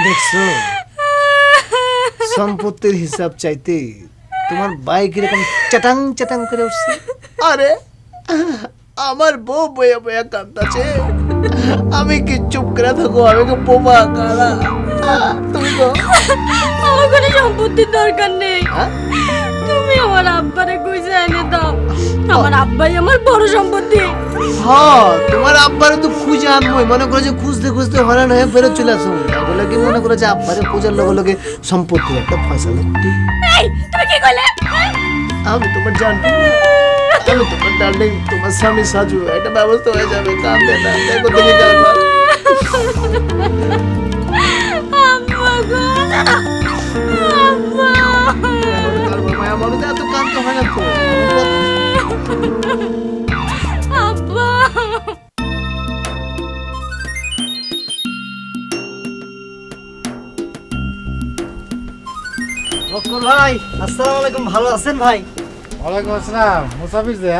দেখছো, সম্পত্তির হিসাব চাইতে তোমার বাইক এরকম চাটাং চাটাং করে উঠছে। আরে আমার বউ বয়া বয়া কান্দাছে, আমি কি চুপ করে থাকো? আমি কি বোবা কারা? তুমি তো আমার কোনো সম্পত্তির দরকার নেই। তুমি আমার আব্বারে কইছে এনে দাও। আমার আব্বাই আমার বড় সম্পত্তি। হ্যাঁ, তোমার আব্বারে তো খুঁজে আনবই। মনে করো যে খুঁজতে খুঁজতে হরান হয়ে ফেরত চলে আসো, বলে কি মনে করো যে আব্বারে খোঁজার লগে লগে সম্পত্তি একটা ফয়সালা। এই তুমি কি কইলে? আমি তোমার জানতো, আমি তোমার ডার্লিং, তোমার স্বামী সাজু, একটা ব্যবস্থা হয়ে যাবে। কাঁদবে না, দেখো তুমি কাঁদবা। আম্মা গো, আম্মা। মায়া মানুষ এত কাঁদতে হয় না তো। আব্বা। বকর ভাই, আসসালামু আলাইকুম। ভালো আছেন ভাই? ওয়ালাইকুম আসসালাম। মুসাফির যে?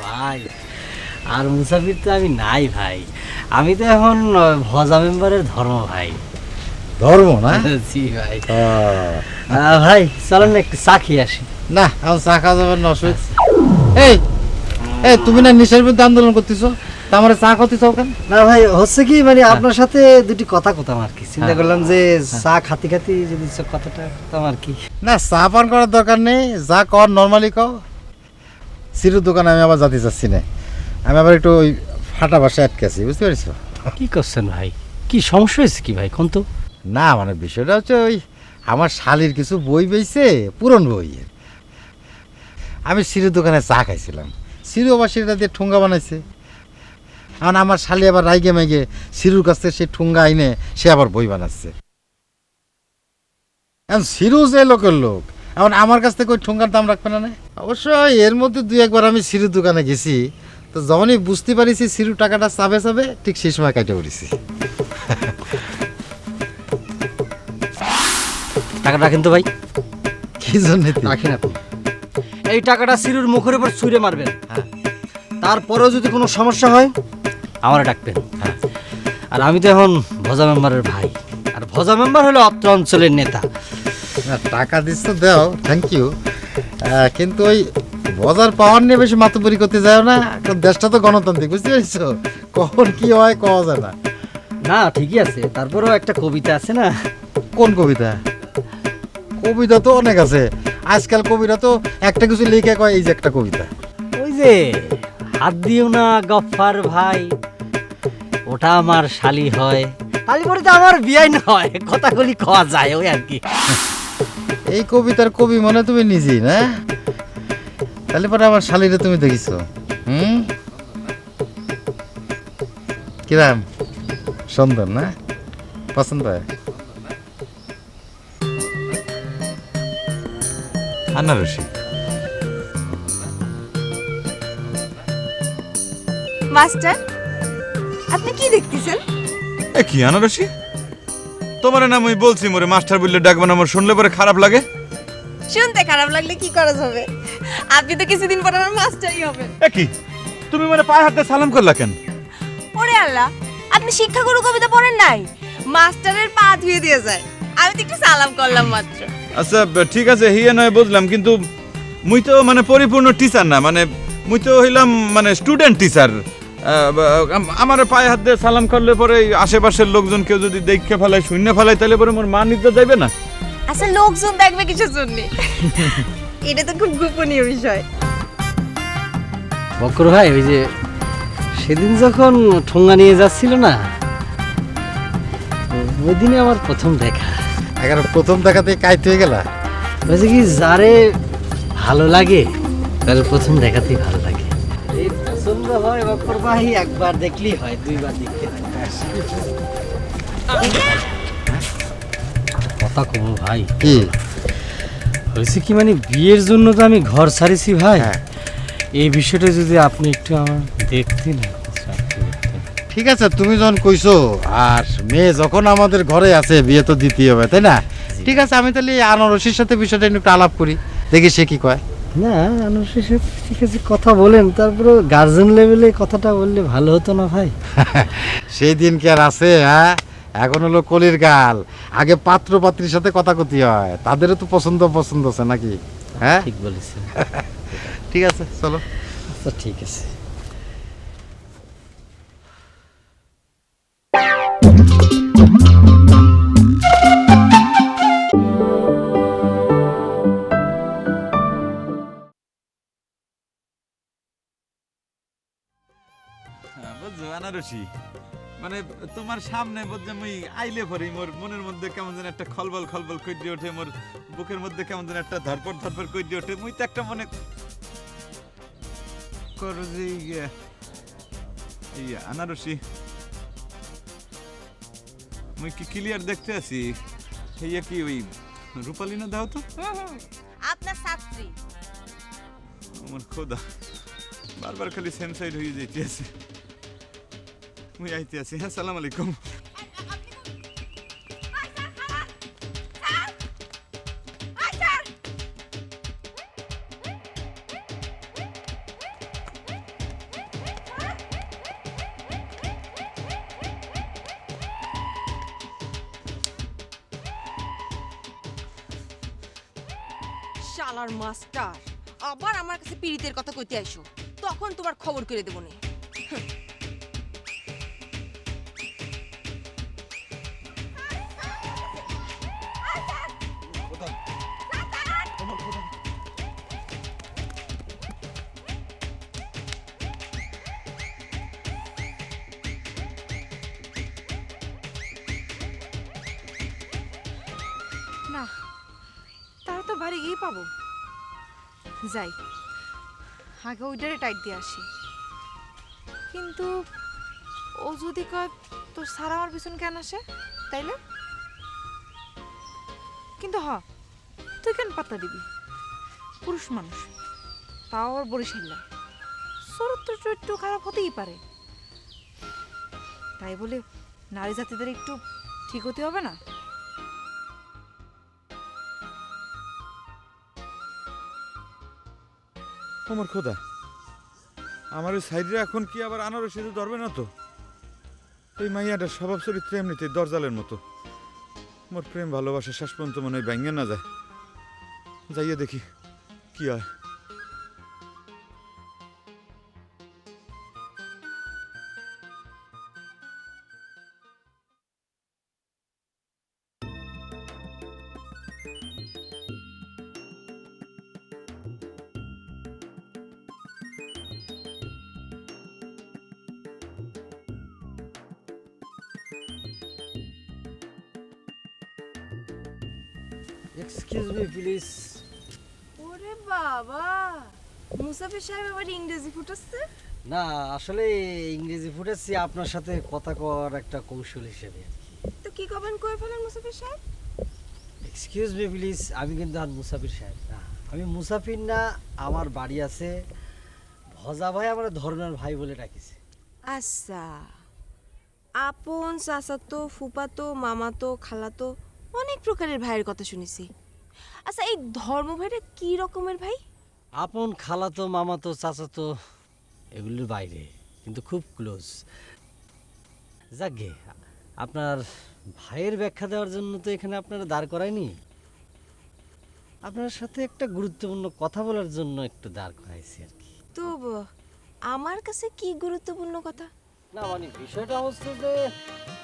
ভাই, আর মুসাফির তো আমি নাই ভাই। আমি তো এখন ভজা মেম্বারের ধর্ম ভাই। ধর্ম না? জি ভাই। ভাই চলেন না একটু চা খেয়ে আসি। না, এখন চা খাওয়া যাবে না, অসুবিধা। এই এই, তুমি না নেশার বিরুদ্ধে আন্দোলন করতেছো, তা আমার চা খাওয়াতেছো কেন? না ভাই, হচ্ছে কি মানে আপনার সাথে দুটি কথা কতাম আর কি। চিন্তা করলাম যে চা খাতে খাতে যদি কথাটা কতাম আর কি। না, চা পান করার দরকার নেই, যা কর নর্মালি কও। সিরুর দোকানে আমি আবার যেতে চাচ্ছি না, আমি আবার একটু ওই ফাটা বাসায় আটকে আছি, বুঝতে পেরেছো? কি করছেন ভাই? কি সমস্যা হয়েছে কি ভাই, কোন তো? না, মানে বিষয়টা হচ্ছে ওই আমার শালির কিছু বই বেইছে, পুরন বই। আমি সিরুর দোকানে চা খাইছিলাম, সিরু আবার সেটা দিয়ে ঠুঙ্গা বানাইছে। এখন আমার শালি আবার রাইগে মাইগে সিরুর কাছ থেকে সে ঠুঙ্গা আইনে সে আবার বই বানাচ্ছে। এখন সিরু যে লোকের লোক, এখন আমার কাছ থেকে ওই ঠুঙ্গার দাম রাখবে না? অবশ্য এর মধ্যে 2-1 আমি সিরুর দোকানে গেছি, তো যখনই বুঝতে পারিছি সিরু টাকাটা চাবে চাবে, ঠিক সেই সময় কাটে পড়েছি। টাকাটা কিন্তু ভাই কি জন্য রাখেন আপনি এই টাকাটা সিরুর মুখের উপর ছুঁড়ে মারবেন। তারপরেও যদি কোনো সমস্যা হয় আমার ডাকবেন। আর আমি তো এখন ভজা মেম্বারের ভাই, আর ভজা মেম্বার হলো অত্র অঞ্চলের নেতা। না, টাকা দিচ্ছ দাও, থ্যাংক ইউ, কিন্তু ওই বাজার পাওয়ার নিয়ে বেশি মাতব্বরি করতে যাও না, কারণ দেশটা তো গণতান্ত্রিক, বুঝতে পারছো? কখন কি হয় কওয়া যায় না। না ঠিকই আছে, তারপরেও একটা কবিতা আছে না। কোন কবিতা? কবিতা তো অনেক আছে, আজকাল কবিরা তো একটা কিছু লিখে কয় এই যে একটা কবিতা। ওই যে হাত দিও না গফফার ভাই, ওটা আমার শালি হয়, তালি পরে তো আমার বিয়াই নয়, কথাগুলি কওয়া যায় ওই আর কি। এই কবিতার কবি মনে তুমি নিজেই না? তাহলে পরে আমার শালিরে তুমি দেখিছো? কিরাম সুন্দর না? পছন্দ হয়? আনারসি। মাস্টার, আপনি কি দেখতেছেন? এ কি আনারসি? তোমার নাম আমি বলছি মোরে মাস্টার বললে ডাকবেন, আমার শুনলে পরে খারাপ লাগে। শুনতে খারাপ লাগলে কি করা যাবে, আপনি তো কিছুদিন পর আমার মাস্টারই হবেন। এ কি তুমি মানে পায়ে হাতে সালাম করলা কেন? ওরে আল্লাহ, আপনি শিক্ষাগুরু কবিতা পড়েন নাই? মাস্টারের পা ধুয়ে দিয়ে যায়, আমি তো একটু সালাম করলাম মাত্র। আচ্ছা ঠিক আছে, হিয়ে নয় বুঝলাম, কিন্তু মুই তো মানে পরিপূর্ণ টিচার না, মানে মুই তো হইলাম মানে স্টুডেন্ট টিচার। আমার পায়ে হাত দিয়ে সালাম করলে পরে আশেপাশের লোকজন কেউ যদি দেখে ফেলায় শূন্য ফেলায়, তাহলে পরে মোর মান নিতে যাইবে না? আচ্ছা লোকজন দেখবে কিছুর জন্য? এটা তো খুব গোপনীয় বিষয়। বকর ভাই, ওই যে সেদিন যখন ঠোঙ্গা নিয়ে যাচ্ছিল না, ওই দিনে আমার প্রথম দেখা। এখানে প্রথম দেখাতে কাইতে হয়ে গেলা? বলছে কি, যারে ভালো লাগে তার প্রথম দেখাতেই ভালো লাগে। এই পছন্দ হয় বকর ভাই, একবার দেখলেই হয়, দুইবার দেখতে হয়। কথা কব ভাই, কি হয়েছে কি, মানে বিয়ের জন্য তো আমি ঘর ছাড়িছি ভাই। এই বিষয়টা যদি আপনি একটু আমার দেখতেন। ঠিক আছে, তুমি যখন কইছো, আর মেয়ে যখন আমাদের ঘরে আছে, বিয়ে তো দিতেই হবে, তাই না? ঠিক আছে, আমি তাহলে এই আনারসির সাথে বিষয়টা একটু আলাপ করি, দেখি সে কি কয়। না আনারসির সাথে ঠিক আছে কথা বলেন, তারপরে গার্জেন লেভেলে কথাটা বললে ভালো হতো না ভাই? সেই দিন কি আর আছে? হ্যাঁ, এখন হলো কলির গাল, আগে পাত্র পাত্রীর সাথে কথা কতি হয়, তাদেরও তো পছন্দ আছে নাকি? হ্যাঁ ঠিক বলেছেন। ঠিক আছে, চলো। আচ্ছা ঠিক আছে। বুঝছো আনারসি, মানে তোমার সামনে বুঝছো মুই আইলে পরে মোর মনের মধ্যে কেমন যেন একটা খলবল খলবল কইতে ওঠে, মোর বুকের মধ্যে কেমন যেন একটা ধরপড় ধরপড় কইতে ওঠে। মুই তো একটা মনে করো যে এই আনারসি মুই কি ক্লিয়ার দেখতে আছি? হেইয়া কি ওই রূপালিনা দাও তো? আপনার ছাত্রী। আমার খোদা, বারবার খালি সেম সাইড হয়ে যেতে আছে। মুই আইতে আছি। হ্যাঁ, সালাম আলাইকুম। শালার মাস্টার, আবার আমার কাছে পীড়িতের কথা কইতে আইসো, তখন তোমার খবর করে দেবো নে। না, তারা তো বাড়ি গিয়ে পাবো। যাই, আগে ওইটারে টাইট দিয়ে আসি। কিন্তু ও যদি কয় তোর সারা আমার পিছন কেন আসে, তাইলে? কিন্তু তুই কেন পাত্তা দিবি? পুরুষ মানুষ, তাও আবার বরিশাল্লা, চরিত্র একটু খারাপ হতেই পারে, তাই বলে নারী জাতিদের একটু ঠিক হতে হবে না? আমার খোদা, আমার ওই সাইডে এখন কি আবার আনারসি ধরবে না তো? এই মাইয়াটার স্বভাব চরিত্র এমনিতেই দরজালের মতো। মোর প্রেম ভালোবাসা শেষ পর্যন্ত মনে হয় ভেঙে না যায়। যাইয়ে দেখি কি হয়। Excuse me please. ওরে বাবা, মুসাফির সাহেব আবার ইংরেজি ফুটাচ্ছে। না আসলে ইংরেজি ফুটেছি আপনার সাথে কথা কর একটা কৌশল হিসেবে। তো কি কবেন কয়ে ফেলেন মুসাফির সাহেব? এক্সকিউজ মি প্লিজ, আমি কিন্তু আর মুসাফির সাহেব না, আমি মুসাফির না। আমার বাড়ি আছে ভজা ভাই, আমার ধর্মের ভাই বলে ডাকিছে। আচ্ছা, আপন চাচাতো ফুপাতো মামাতো খালাতো অনেক প্রকারের ভাইয়ের কথা শুনেছি। আচ্ছা, এই ধর্ম ভাইটা কি রকমের ভাই? আপন খালাতো মামাতো চাচাতো এগুলির বাইরে, কিন্তু খুব ক্লোজ। যাকগে, আপনার ভাইয়ের ব্যাখ্যা দেওয়ার জন্য তো এখানে আপনারা দাঁড় করায়নি, আপনার সাথে একটা গুরুত্বপূর্ণ কথা বলার জন্য একটু দাঁড় করাইছি আর কি। তো আমার কাছে কি গুরুত্বপূর্ণ কথা? না মানে বিষয়টা হচ্ছে যে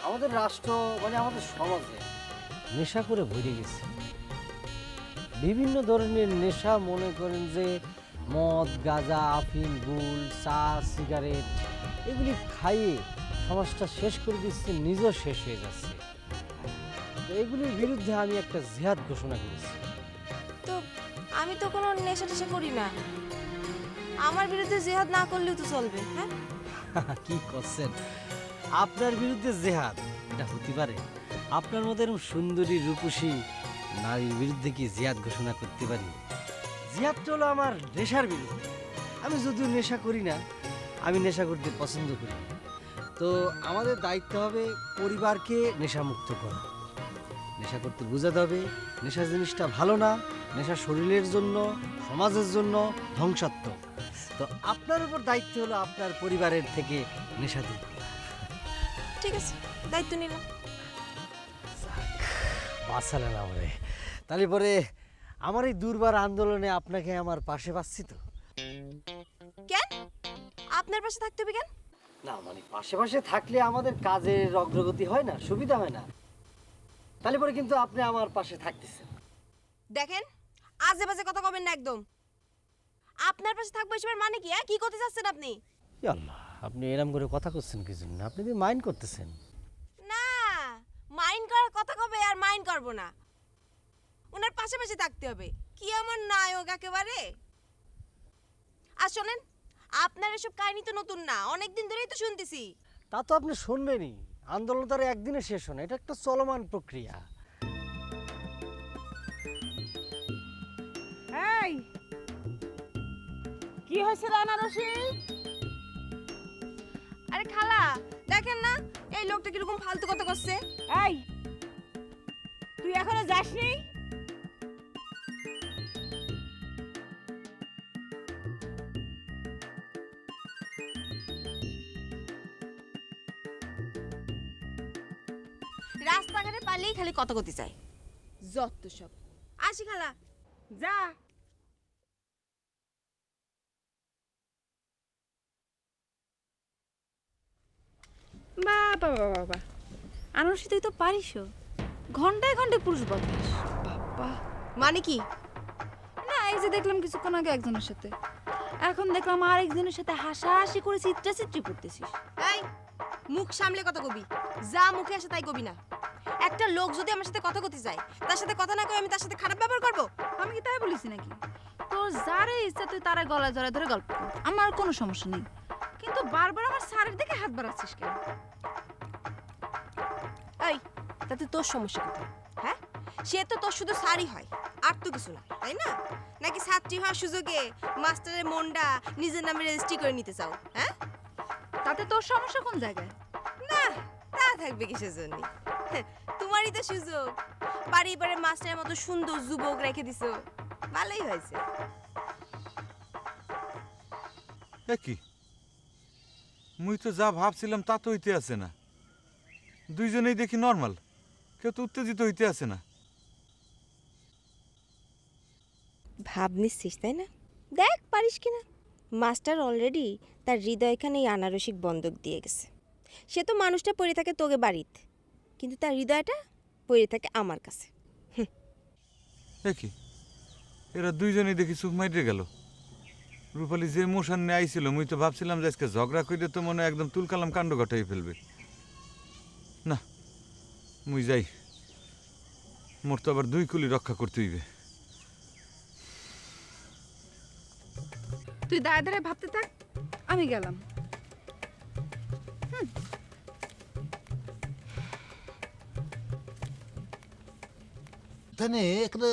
আমাদের রাষ্ট্র মানে আমাদের সমাজে নেশা করে ভরে গেছে। বিভিন্ন ধরনের নেশা, মনে করেন যে মদ, গাঁজা, আফিম, গুল, চা, সিগারেট এগুলি খাইয়ে সমাজটা শেষ করে দিচ্ছে, নিজেও শেষ হয়ে যাচ্ছে। তো এগুলির বিরুদ্ধে আমি একটা জিহাদ ঘোষণা করেছি। তো আমি তো কোনো নেশা টেশা করি না, আমার বিরুদ্ধে জিহাদ না করলেও তো চলবে। হ্যাঁ কি করছেন? আপনার বিরুদ্ধে জেহাদ এটা হতে পারে? আপনার মতো এরকম সুন্দরী রূপসী নারীর বিরুদ্ধে কি জিহাদ ঘোষণা করতে পারি? জিহাদটা হলো আমার নেশার বিরুদ্ধে। আমি যদিও নেশা করি না, আমি নেশা করতে পছন্দ করি। তো আমাদের দায়িত্ব হবে পরিবারকে নেশামুক্ত করা। নেশা করতে বোঝাতে হবে নেশা জিনিসটা ভালো না, নেশা শরীরের জন্য, সমাজের জন্য ধ্বংসাত্মক। তো আপনার উপর দায়িত্ব হলো আপনার পরিবারের থেকে নেশা দূর করা। ঠিক আছে, দায়িত্ব নিলাম। বাঁচালেন আমারে। তাহলে পরে আমার এই দুর্বার আন্দোলনে আপনাকে আমার পাশে পাচ্ছি তো? কেন আপনার পাশে থাকতে হবে কেন? না মানে পাশে পাশে থাকলে আমাদের কাজের অগ্রগতি হয় না, সুবিধা হয় না। তাহলে পরে কিন্তু আপনি আমার পাশে থাকতেছেন। দেখেন, আজে বাজে কথা কবেন না একদম। আপনার পাশে থাকবো এসবের মানে কি? কি করতে চাচ্ছেন আপনি? আল্লাহ, আপনি এরম করে কথা করছেন কি জন্য? আপনি কি মাইন্ড করতেছেন? না, মাইন্ড করার কথা কবে আর মাইন্ড করবো না। ওনার পাশাপাশি থাকতে হবে। কি আমার নায়ক একেবারে। আর শোনেন, আপনার এসব কাহিনী তো নতুন না, অনেকদিন ধরেই তো শুনতেছি। তা তো আপনি শুনবেনই। আন্দোলন তার একদিনে শেষ হয় না, এটা একটা চলমান প্রক্রিয়া। এই কি হয়েছে রানারসি? আরে খালা, দেখেন না এই লোকটা কিরকম ফালতু কথা করছে। এই তুই এখনো যাসনি? রাস্তাঘাটে পারলেই খালি কথা কতি চায়, যত সব। আসি খালা। যা। বাবা বাবা বাবা, আনারসি তুই তো পারিসও, ঘন্টায় ঘন্টায় পুরুষ বদমাস। বাবা, মানে কি? না এই যে দেখলাম কিছুক্ষণ আগে একজনের সাথে, এখন দেখলাম আর একজনের সাথে হাসাহাসি করে চিত্রাচিত্রি করতেছিস। এই মুখ সামলে কথা কবি, যা মুখে আসে তাই কবি না। একটা লোক যদি আমার সাথে কথা কতে চায়, তার সাথে কথা না কই আমি তার সাথে খারাপ ব্যবহার করব? আমি কি তাই বলিস নাকি? তোর যারে ইচ্ছা তুই তারা গলায় জড়ায় ধরে গল্প কর, আমার কোনো সমস্যা নেই। কিন্তু বারবার আমার স্যারের দিকে হাত বাড়াচ্ছিস কেন? এই তাতে তোর সমস্যা কোথায়? হ্যাঁ, সে তো তোর শুধু সারি হয়, আর তো কিছু না, তাই না? নাকি ছাত্রী হওয়ার সুযোগে মাস্টারের মনটা নিজের নামে রেজিস্ট্রি করে নিতে চাও? হ্যাঁ, তাতে তোর সমস্যা কোন জায়গায়? না তা থাকবে কিসের জন্য? তোমারই তো সুযোগ, বাড়ি বাড়ি মাস্টারের মতো সুন্দর যুবক রেখে দিছো, ভালোই হয়েছে। কি মুই তো যা ভাবছিলাম তা তো হইতে আছে না, দুইজনেই দেখি নর্মাল, কেউ তো উত্তেজিত হইতে আছে না। ভাব নিচ্ছিস তাই না? দেখ পারিস কিনা। মাস্টার অলরেডি তার হৃদয়খানে এই আনারসিক বন্ধক দিয়ে গেছে। সে তো মানুষটা পড়ে থাকে তোকে বাড়িতে, কিন্তু তার হৃদয়টা পড়ে থাকে আমার কাছে। কি এরা দুইজনেই দেখি চুপ মাইটে গেল। রূপালী যে মোশন নিয়ে আইছিল, মুই তো ভাবছিলাম যে আজকে ঝগড়া করে তো মনে হয় একদম তুলকালাম কাণ্ড ঘটাই ফেলবে। না, মুই যাই, মোর তো আবার দুই কুলি রক্ষা করতে হইবে। তুই দায় দাঁড়ায় ভাবতে থাক, আমি গেলাম। এখানে এখানে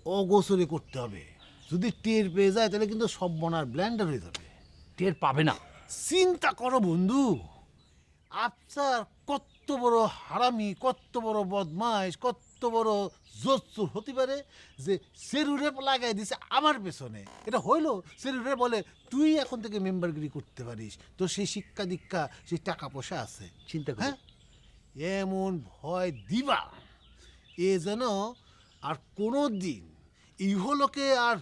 অগোচরে করতে হবে। যদি টের পেয়ে যায় তাহলে কিন্তু সব বনার ব্ল্যান্ডার হয়ে যাবে। টের পাবে না। চিন্তা করো বন্ধু, আফসার কত বড় হারামি, কত বড় বদমাইশ, কত বড় জোচ্চুর হতে পারে যে সেরুরে লাগাই দিছে আমার পেছনে। এটা হইলো সেরুরে বলে তুই এখন থেকে মেম্বারগিরি করতে পারিস, তো সেই শিক্ষা দীক্ষা, সেই টাকা পয়সা আছে। চিন্তা কর। হ্যাঁ, এমন ভয় দিবা এ যেন আর কোনো দিন ইহলোকে আর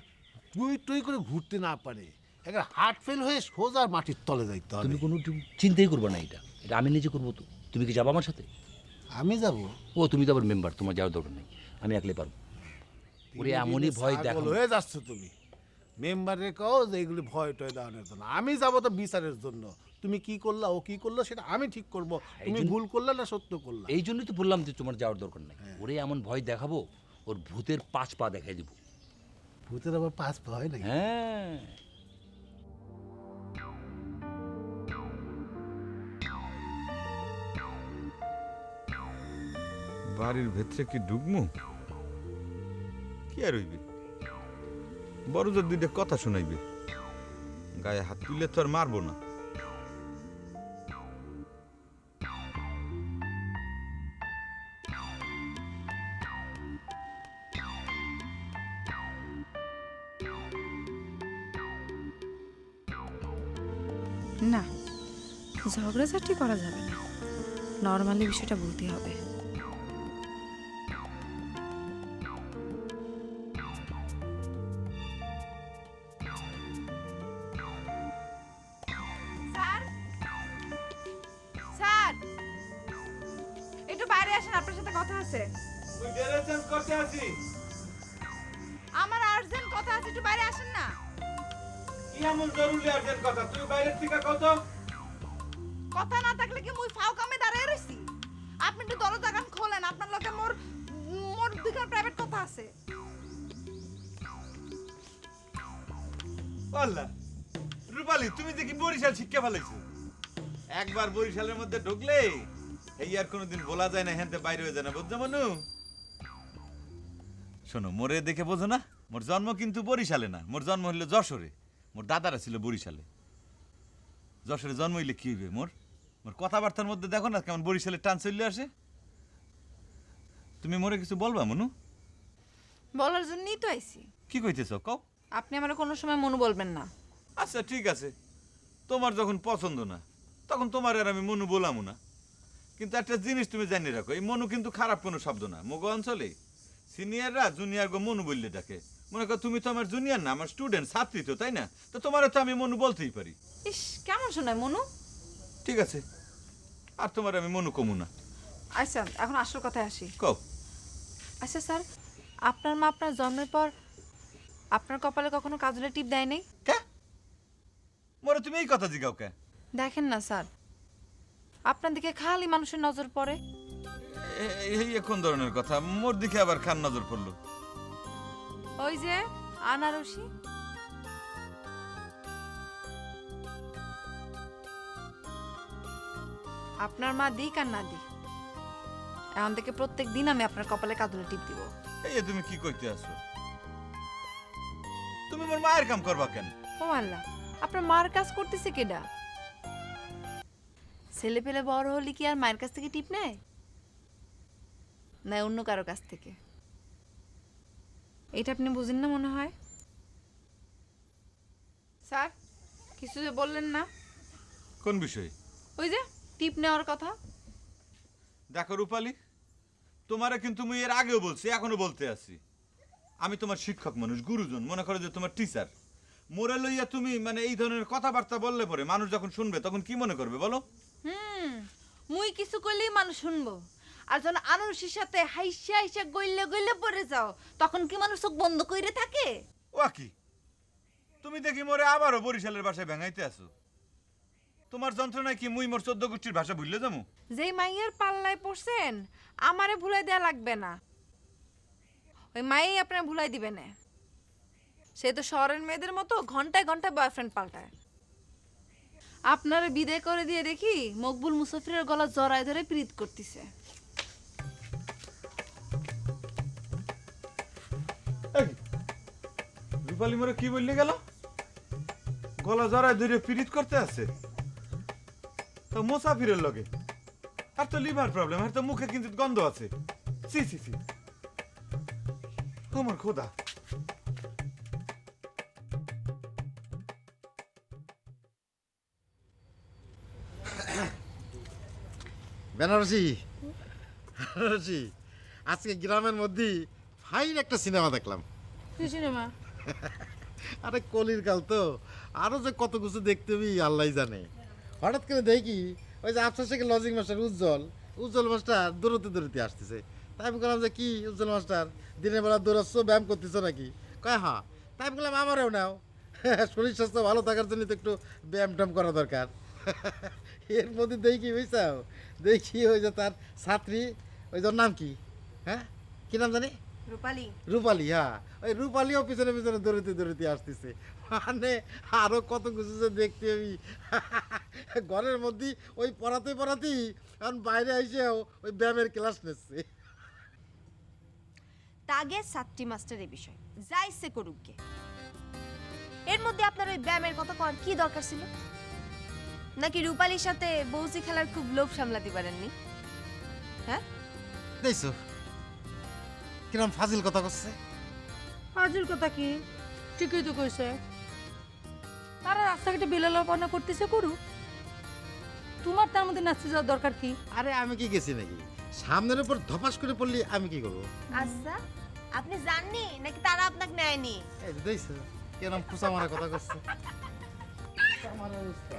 টুই টুই করে ঘুরতে না পারে। একটা হার্ট ফেল হয়ে সোজা মাটির তলে যাইতে হবে। তুমি কোনো চিন্তাই করবে না, এটা এটা আমি নিজে করবো। তো তুমি কি যাবো আমার সাথে? আমি যাব? ও তুমি তো আবার মেম্বার, তোমার যাওয়ার দরকার নেই, আমি একলাই পারবো। ওরে এমনই ভয় দেখো। হয়ে যাচ্ছে তুমি মেম্বারে কও যে এগুলি ভয় টয় দেওয়ানোর জন্য। আমি যাব তো বিচারের জন্য। তুমি কি করলা, ও কি করলো সেটা আমি ঠিক করব। তুমি ভুল করলে না সত্য করলা। এই জন্যই তো বললাম যে তোমার যাওয়ার দরকার নেই। ওরে এমন ভয় দেখাবো, ওর ভূতের 5 পা দেখাই দিব। ভূতের আবার 5 পা হয় নাকি? হ্যাঁ। বাড়ির ভেতরে কি ঢুকমু? কি আর হইবে, বড় জোর দুইটা কথা শোনাইবে, গায়ে হাত তুললে তো আর মারবো না। না, ঝগড়াঝাটি করা যাবে না, নর্মালি বিষয়টা বলতে হবে। স্যার, একটু বাইরে আসেন, আপনার সাথে কথা আছে। আমার আর্জেন্ট কথা আছে, একটু বাইরে আসেন না। কি এমন জরুরি আর্জেন্ট কথা? তুই বাইরের থেকে কত কথা না থাকলে কি মুই ফাও কামে দাঁড়ায় রইছি? আপনি একটু দরজা কান খোলেন, আপনার লগে মোর মোর দুইখান প্রাইভেট কথা আছে। আল্লাহ, রূপালী তুমি দেখি বরিশাল শিক্ষা ফেলাইছো। একবার বরিশালের মধ্যে ঢুকলে এই আর কোনোদিন বলা যায় না, হেনতে বাইরে হয়ে যায় না, বুঝছো মনু? শোনো, মোরে দেখে বোঝো না, মোর জন্ম কিন্তু বরিশালে না, মোর জন্ম হইলো যশোরে। মোর দাদারা ছিল বরিশালে। যশোরে জন্ম হইলে কি হইবে মোর? মোর কথাবার্তার মধ্যে দেখো না কেমন বরিশালের টান চলে আসে। তুমি মোরে কিছু বলবা মনু? বলার জন্যই তো আইছি। কি কইতেছ কও? আপনি আমার কোনো সময় মনু বলবেন না। আচ্ছা ঠিক আছে, তোমার যখন পছন্দ না তখন তোমার আর আমি মনু বলামু না। কিন্তু একটা জিনিস তুমি জানিয়ে রাখো, এই মনু কিন্তু খারাপ কোনো শব্দ না। মগ অঞ্চলে সিনিয়ররা জুনিয়র গো মনু বললে ডাকে। মনে করো তুমি তো আমার জুনিয়র না, আমার স্টুডেন্ট, ছাত্রী তো, তাই না? তো তোমারও তো আমি মনু বলতেই পারি। ইস, কেমন শোনায় মনু? ঠিক আছে, আর তোমার আমি মনু কমু না। আচ্ছা, এখন আসল কথায় আসি। কও। আচ্ছা স্যার, আপনার মা আপনার জন্মের পর আপনার কপালে কখনো কাজলের টিপ দেয় নাই? কে মোরে তুমি এই কথা জিগাও কে? দেখেন না স্যার, আপনার দিকে খালি মানুষের নজর পড়ে। এই কোন ধরনের কথা? মোর দিকে আবার খান নজর পড়লো? ওই যে আনারসি, আপনার মা দিক আর না দিক, এখন থেকে প্রত্যেক দিন আমি আপনার কপালে কাজলের টিপ দিব। এই তুমি কি কইতে আসো? তুমি মোর মায়ের কাম করবা কেন? ও আল্লাহ, আপনার মার কাজ করতেছে কেডা? ছেলে পেলে বড় হলে কি আর মায়ের কাছ থেকে টিপ নেয়? না অন্য কারো কাছ থেকে? এটা আপনি বুঝেন না মনে হয়। স্যার, কিছু যে বললেন না, কোন বিষয়? ওই যে টিপ নেওয়ার কথা। দেখো রূপালী, তোমারে কিন্তু মুই এর আগেও বলছি, এখনো বলতে আছি, আমি তোমার শিক্ষক মানুষ, গুরুজন, মনে করো যে তোমার টিচার। মোরে লইয়া তুমি মানে এই ধরনের কথাবার্তা বললে পরে মানুষ যখন শুনবে তখন কি মনে করবে বলো? মুই কিছু কইলেই মানুষ শুনবো, আর যখন আনুষের সাথে হাইসা হাইসা গইলে গইলে পড়ে যাও, তখন কি মানুষ চোখ বন্ধ কইরে থাকে? ও কি, তুমি দেখি মোরে আবারও বরিশালের ভাষায় ভেঙাইতে আসো। তোমার যন্ত্রণায় কি মুই মোর 14 গোষ্ঠীর ভাষা ভুললে যাবো? যেই মাইয়ের পাল্লায় পড়ছেন আমারে ভুলাই দেয়া লাগবে না, ওই মাই আপনার ভুলাই দিবে না। সে তো শহরের মেয়েদের মতো ঘন্টায় ঘন্টায় বয়ফ্রেন্ড পাল্টায়। আপনার বিদায় করে দিয়ে দেখি মকবুল মুসাফিরের গলা জড়ায় ধরে প্রীত করতেছে। রূপালী মোরে কি বললে গেল? গলা জড়ায় ধরে পীড়িত করতে আছে? তো মুসাফিরের লগে, আর তো লিভার প্রবলেম, আর তো মুখে কিন্তু গন্ধ আছে। সি সি সি, আমার খোদা। বেনারসি, বেনারসি, আজকে গ্রামের মধ্যে ফাইন একটা সিনেমা দেখলাম। কি সিনেমা? আরে কলির কাল তো, আরো যে কত কিছু দেখতে হবে আল্লাহ জানে। হঠাৎ করে দেখি ওই যে আফসার শেখের লজিং মাস্টার উজ্জ্বল মাস্টার দৌড়তে দৌড়তে আসতেছে। তাই আমি বললাম যে কি উজ্জ্বল মাস্টার, দিনের বেলা দৌড়াচ্ছ, ব্যায়াম করতেছ নাকি? কয় হ্যাঁ। তাই আমি বললাম আমারও নাও, শরীর স্বাস্থ্য ভালো থাকার জন্য তো একটু ব্যায়াম ট্যাম করা দরকার। এর মধ্যে দেখি বুঝছাও, দেখি ওই যে তার ছাত্রী, ওই যার নাম কি, হ্যাঁ কি নাম জানি? রূপালী। রূপালী, হ্যাঁ ওই রূপালীও পিছনে পিছনে দৌড়তে দৌড়তে আসতেছে। মানে আরো কত কিছু যে দেখতে আমি ঘরের মধ্যে ওই পড়াতেই এখন বাইরে এসেও ওই ব্যায়ামের ক্লাস নিচ্ছে। তাগে ছাত্রী মাস্টারের বিষয় যাইছে করুককে, এর মধ্যে আপনার ওই ব্যায়ামের কথা কর কি দরকার ছিল? নাকি রূপালীর সাথে বৌসি খেলার খুব লোভ সামলাতে পারেননি? হ্যাঁ দেখছো কিরম ফাজিল কথা করছে। ফাজিল কথা কি, ঠিকই তো কইছে। তারা রাস্তাঘাটে বেলালাপনা করতেছে করুক, তোমার তার মধ্যে নাচতে যাওয়ার দরকার কি? আরে আমি কি গেছি নাকি, সামনের উপর ধপাস করে পড়লি আমি কি করবো? আচ্ছা, আপনি জাননি নাকি তারা আপনাকে নেয়নি? এই দেখছো কিরম খুশা মারা কথা করছে। আমার অবস্থা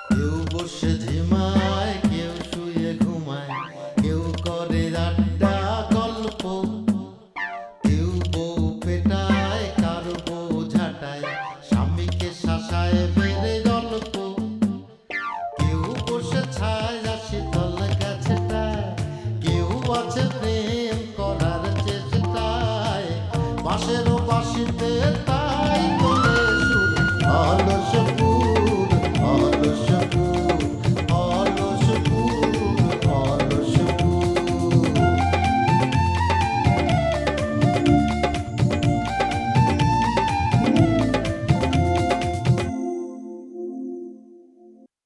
কেউ বসে ঝিমায়, কেউ শুয়ে ঘুমায়, কেউ করে আড্ডা গল্প, কেউ বউ পেটায়, কারো বউ ঝাঁটায়, স্বামীকে শাসায় বেড়ে গল্প, কেউ বসে ছায় শীতল গাছটায়, কেউ আছে প্রেম করার চেষ্টায়, বাঁশেরও বাঁশিতে তাই তো